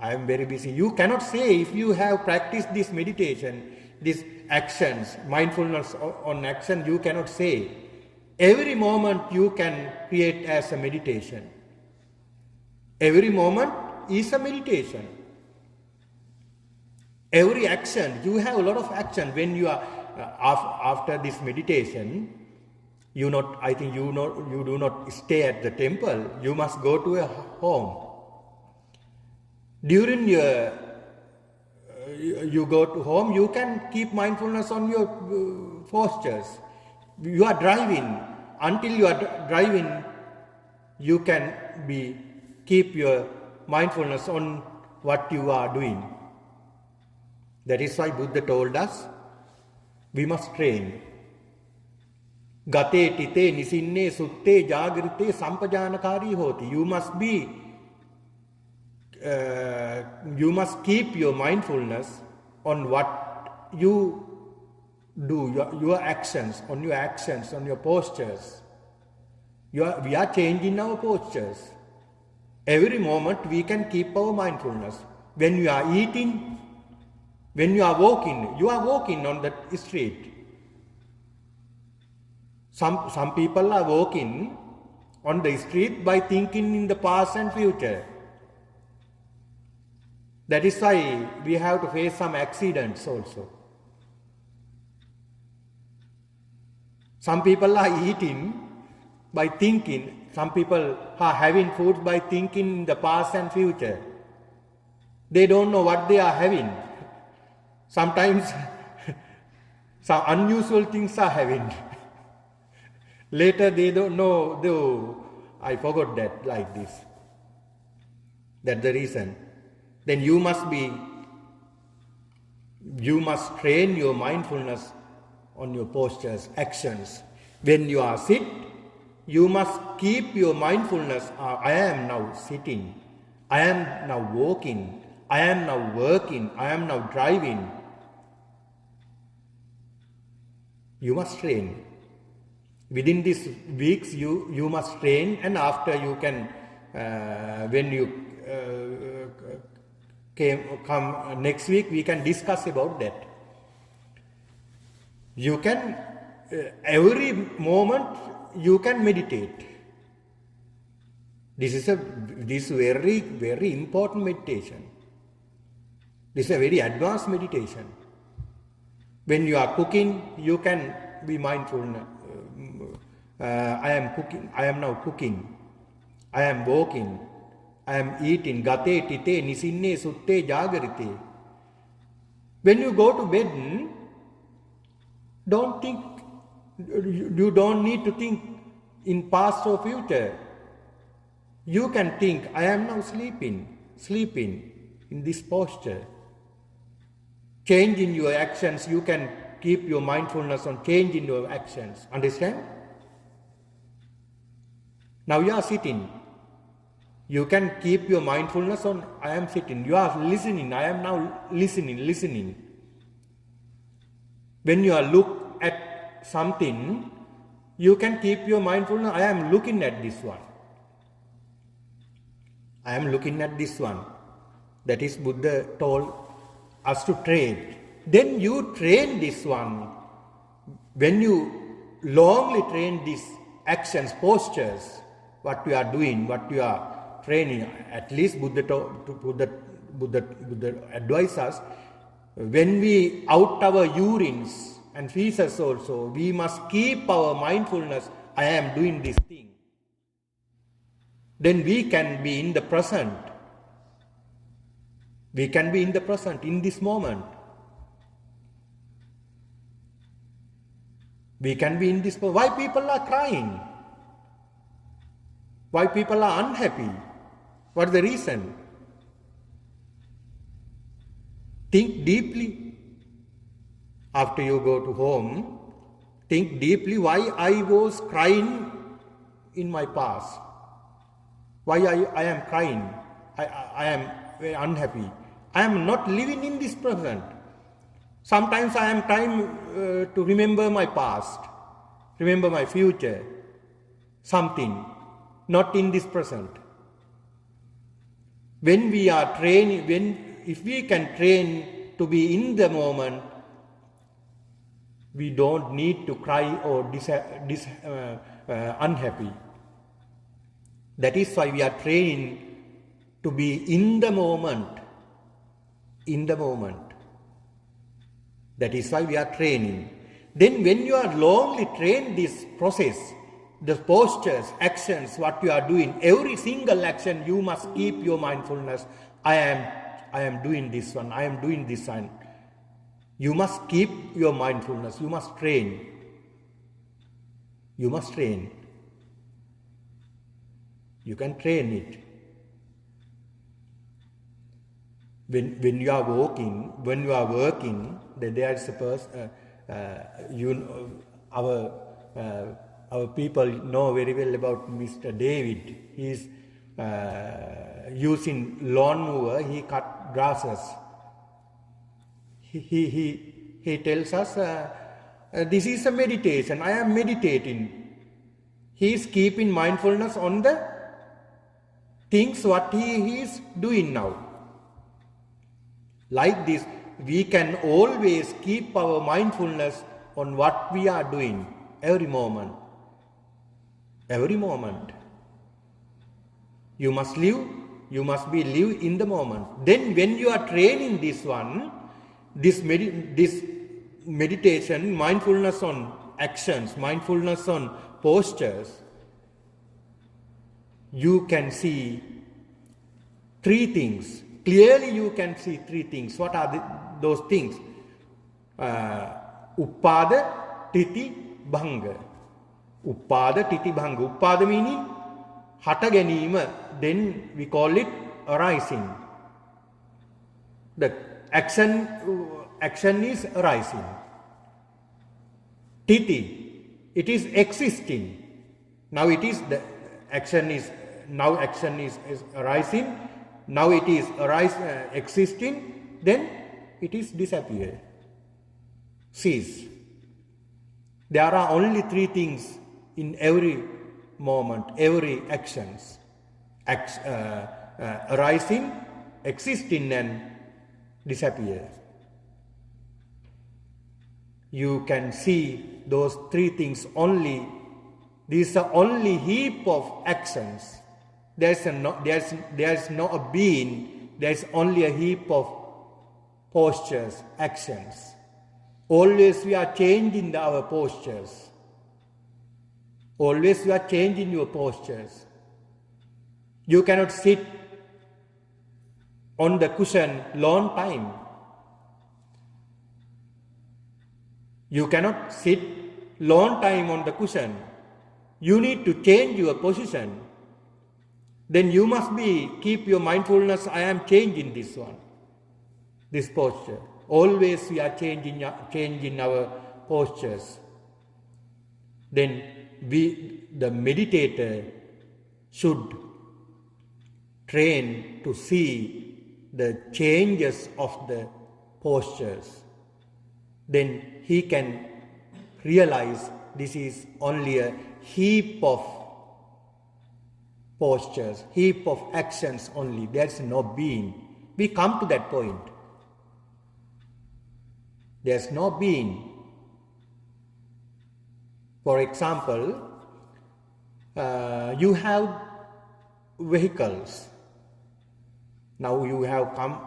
I am very busy. You cannot say if you have practiced this meditation, these actions, mindfulness on action, you cannot say. Every moment you can create as a meditation. Every moment is a meditation. Every action, you have a lot of action when you are after this meditation. You do not stay at the temple. You must go to a home. During you go to home, you can keep mindfulness on your postures. You are driving. Until you are driving, you can keep your mindfulness on what you are doing. That is why Buddha told us we must train. Gate tite nisinne sutte jagrite sampajanakari hoti. You must keep your mindfulness on what you do, your actions, on your postures. We are changing our postures. Every moment we can keep our mindfulness. When you are eating, when you are walking on the street. Some people are walking on the street by thinking in the past and future. That is why we have to face some accidents also. Some people are eating by thinking. Some people are having food by thinking in the past and future. They don't know what they are having. Sometimes some unusual things are having. Later they don't know, I forgot that, like this. That's the reason. Then you must train your mindfulness on your postures, actions. When you are sit, you must keep your mindfulness. I am now sitting. I am now walking. I am now working. I am now driving. You must train. Within these weeks, you must train, and after you can, when you come next week, we can discuss about that. You can, every moment you can meditate. This is very, very important meditation. This is a very advanced meditation. When you are cooking, you can be mindful. I am cooking. I am now cooking. I am walking. I am eating. Gate tite nisinne sutte jagarite. When you go to bed, don't think. You don't need to think in past or future. You can think, I am now sleeping in this posture. Change in your actions, you can keep your mindfulness on change in your actions. Understand? Now you are sitting. You can keep your mindfulness on I am sitting. You are listening. I am now listening. When you are look at something, you can keep your mindfulness. I am looking at this one. I am looking at this one. That is Buddha told us to train. Then you train this one. When you longly train these actions, postures, what you are doing, what you are training, at least Buddha advises us, when we out our urines and feces also, we must keep our mindfulness, I am doing this thing. Then we can be in the present. We can be in the present, in this moment. We can be in this moment. Why people are crying? Why people are unhappy? What is the reason? Think deeply. After you go to home, think deeply why I was crying in my past. Why I am crying. I am very unhappy. I am not living in this present. Sometimes I am trying to remember my past, remember my future, something, not in this present. When we are training, if we can train to be in the moment, we don't need to cry or unhappy. That is why we are training to be in the moment. In the moment. That is why we are training. Then when you are longly trained this process, the postures, actions, what you are doing, every single action you must keep your mindfulness. I am doing this one, I am doing this one. You must keep your mindfulness, you must train. You must train. You can train it. When you are walking, when you are working, there is a person, our people know very well about Mr. David. He is using lawnmower, he cut grasses. He tells us, this is a meditation, I am meditating. He is keeping mindfulness on the things what he is doing now. Like this, we can always keep our mindfulness on what we are doing every moment. Every moment. You must be live in the moment. Then when you are training this one, this meditation, mindfulness on actions, mindfulness on postures, you can see three things. Clearly you can see three things. What are those things? Uppada, Titi, Bhanga. Uppada, Titi, Bhanga. Uppada meaning hata ganima, then we call it arising. The action is arising. Titi, it is existing. Now it is the action is arising. Now it is existing, then it is disappear. Cease. There are only three things in every moment, every actions. Arising, existing and disappear. You can see those three things only. These are only heap of actions. There's no a being, there's only a heap of postures, actions. Always we are changing our postures. Always you are changing your postures. You cannot sit on the cushion long time. You cannot sit long time on the cushion. You need to change your position. Then you must keep your mindfulness, I am changing this one, this posture. Always we are changing our postures. Then the meditator should train to see the changes of the postures. Then he can realize this is only a heap of postures, heap of actions only. There is no being. We come to that point. There is no being. For example, you have vehicles. Now you have come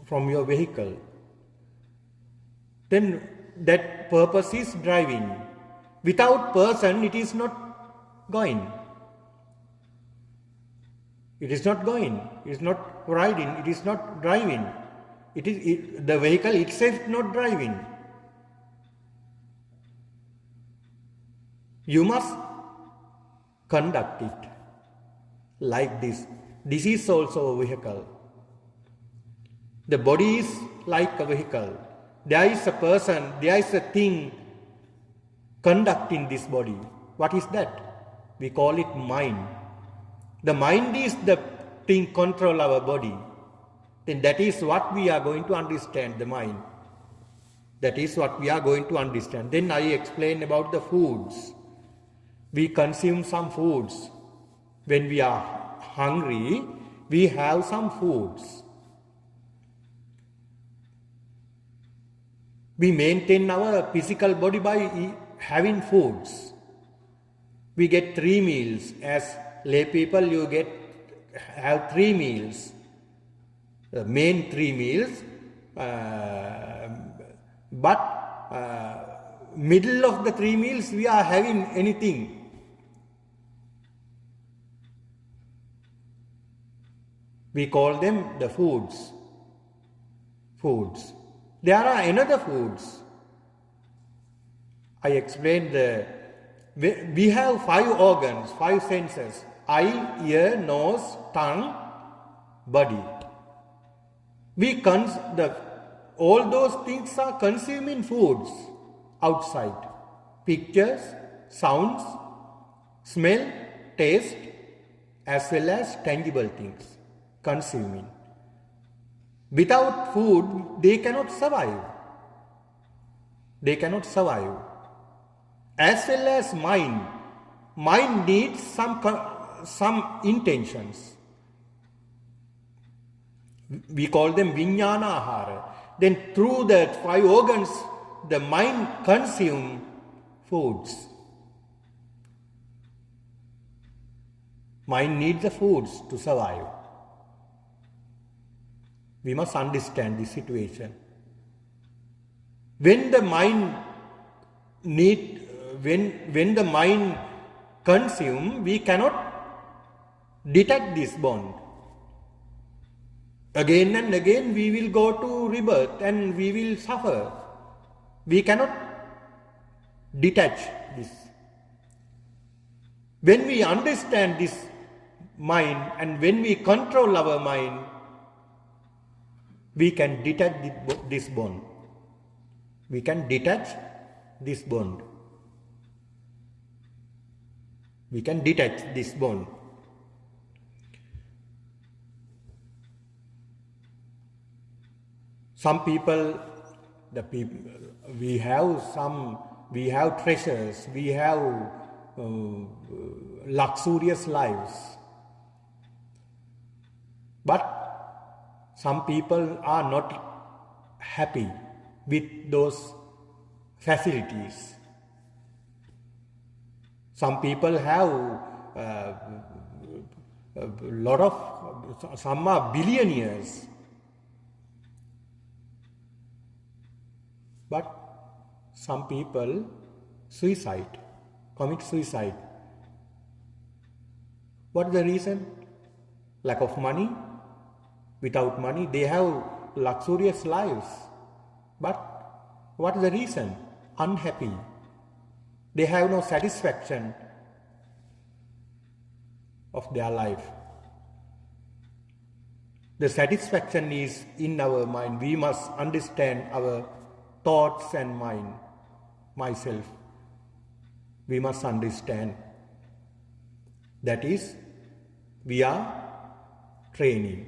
from your vehicle. Then that purpose is driving. Without person, it is not going. It is not going. It is not riding. It is not driving. The vehicle itself not driving. You must conduct it like this. This is also a vehicle. The body is like a vehicle. There is a person, there is a thing conducting this body. What is that? We call it mind. The mind is the thing control our body. Then that is what we are going to understand, the mind. That is what we are going to understand. Then I explain about the foods. We consume some foods. When we are hungry, we have some foods. We maintain our physical body by having foods. We get 3 meals. As lay people, you have 3 meals. The main 3 meals. But middle of the 3 meals, we are having anything. We call them the foods. Foods. There are another foods. I explained we have 5 organs, 5 senses. Eye, ear, nose, tongue, body. All those things are consuming foods outside. Pictures, sounds, smell, taste, as well as tangible things. Consuming. Without food, they cannot survive. They cannot survive. As well as mind. Mind needs some intentions. We call them vijnana ahara. Then through the 5 organs, the mind consumes foods. Mind needs the foods to survive. We must understand the situation. When the mind consumes, we cannot detach this bond. Again and again we will go to rebirth and we will suffer. We cannot detach this. When we understand this mind and when we control our mind, we can detach this bond. We can detach this bond. We can detach this bond. Some people, we have treasures, we have luxurious lives. But some people are not happy with those facilities. Some people have some are billionaires. But some people commit suicide. What is the reason? Lack of money. Without money, they have luxurious lives. But what is the reason? Unhappy. They have no satisfaction of their life. The satisfaction is in our mind. We must understand our thoughts and mind. Myself. We must understand. That is, we are training.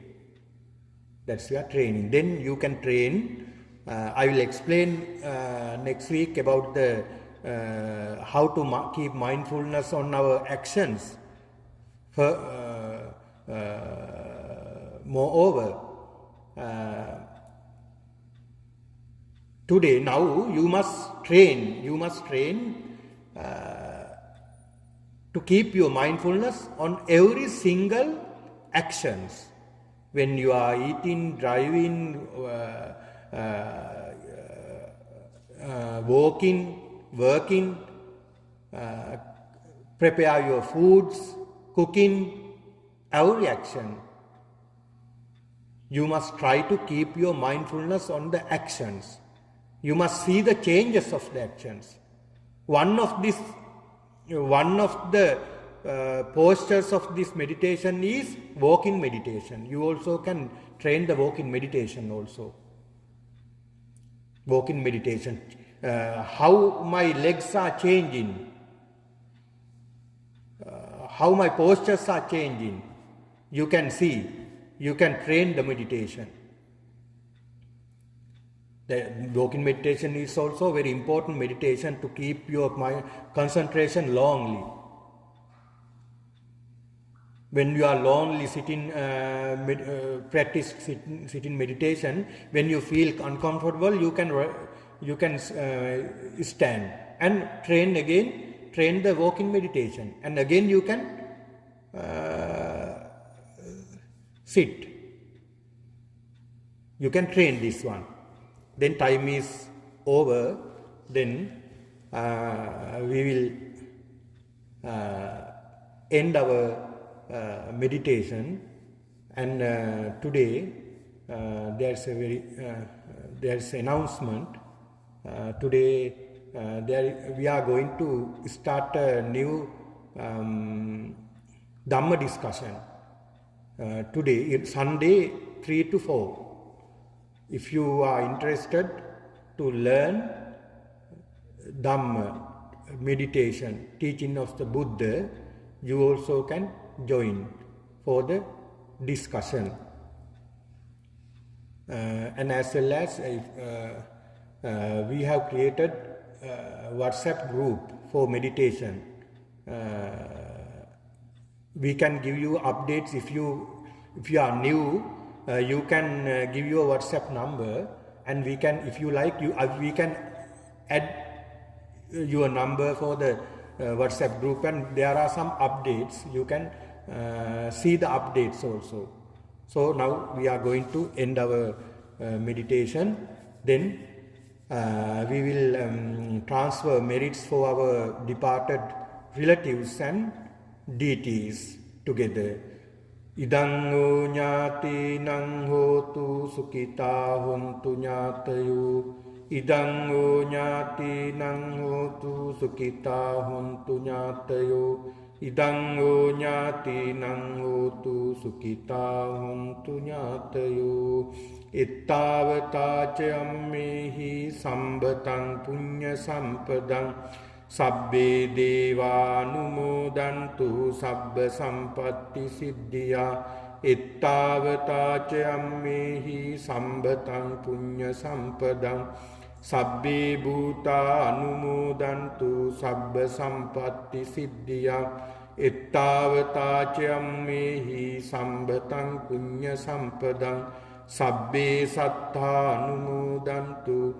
That's your training. Then you can train. I will explain next week about the how to keep mindfulness on our actions. Moreover, today, now you must train. You must train to keep your mindfulness on every single actions. When you are eating, driving, walking, working, prepare your foods, cooking, every action. You must try to keep your mindfulness on the actions. You must see the changes of the actions. One of the postures of this meditation is walking meditation. You also can train the walking meditation also. Walking meditation. How my legs are changing. How my postures are changing. You can see. You can train the meditation. The walking meditation is also a very important meditation to keep your mind concentration longly. When you are lonely sitting, practice sitting meditation. When you feel uncomfortable, you can stand and train the walking meditation, and again you can sit. You can train this one. Then time is over. Then we will end our meditation. And today there's an announcement. Today we are going to start a new Dhamma discussion. Today it's Sunday 3 to 4. If you are interested to learn Dhamma, meditation, teaching of the Buddha, you also can join for the discussion. And as well as we have created a WhatsApp group for meditation. We can give you updates. If you are new, you can give your WhatsApp number, and we can, if you like, we can add your number for the WhatsApp group, and there are some updates. You can see the updates also. So now we are going to end our meditation. Then we will transfer merits for our departed relatives and deities together. Idang o nyati nang hotu sukita hontu nyatayu. Idang o nyati nang hotu sukita hontu nyatayu. Idang o nyati nang hotu sukita hontu nyatayu. Ittavata ca ammehi sambatang punya sampadang. Sabbe deva numodantu sabba sampatti siddhya. Ittavata ca ammehi sambatang punya sampadang. Sabbe bhuta anumodantu sabba sampatti siddhya. Ittavata ca ammehi sambatang punya sampadang. Sabbe sattha anumodantu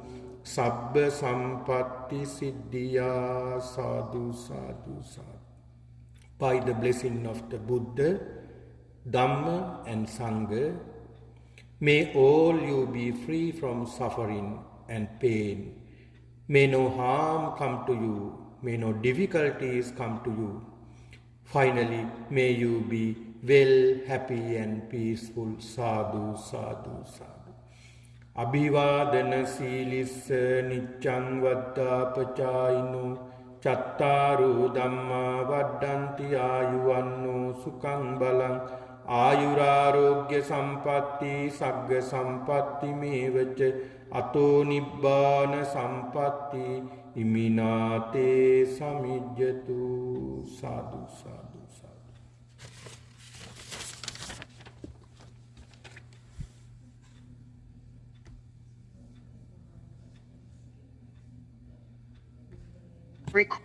sabba sampatti siddhya. Sadhu, sadhu, sadhu. By the blessing of the Buddha, Dhamma and Sangha, may all you be free from suffering and pain. May no harm come to you. May no difficulties come to you. Finally, may you be well, happy and peaceful. Sadhu, sadhu, sadhu. Abhivadana silissa niccang vaddapacayino. Chattaru dhamma vaddanti ayuvanno sukhang balang. Ayurarogya sampatti sagga sampatti mevaca. Ato nibbana sampatti iminate samijjatu. Sadhu, sadhu, sadhu. Record.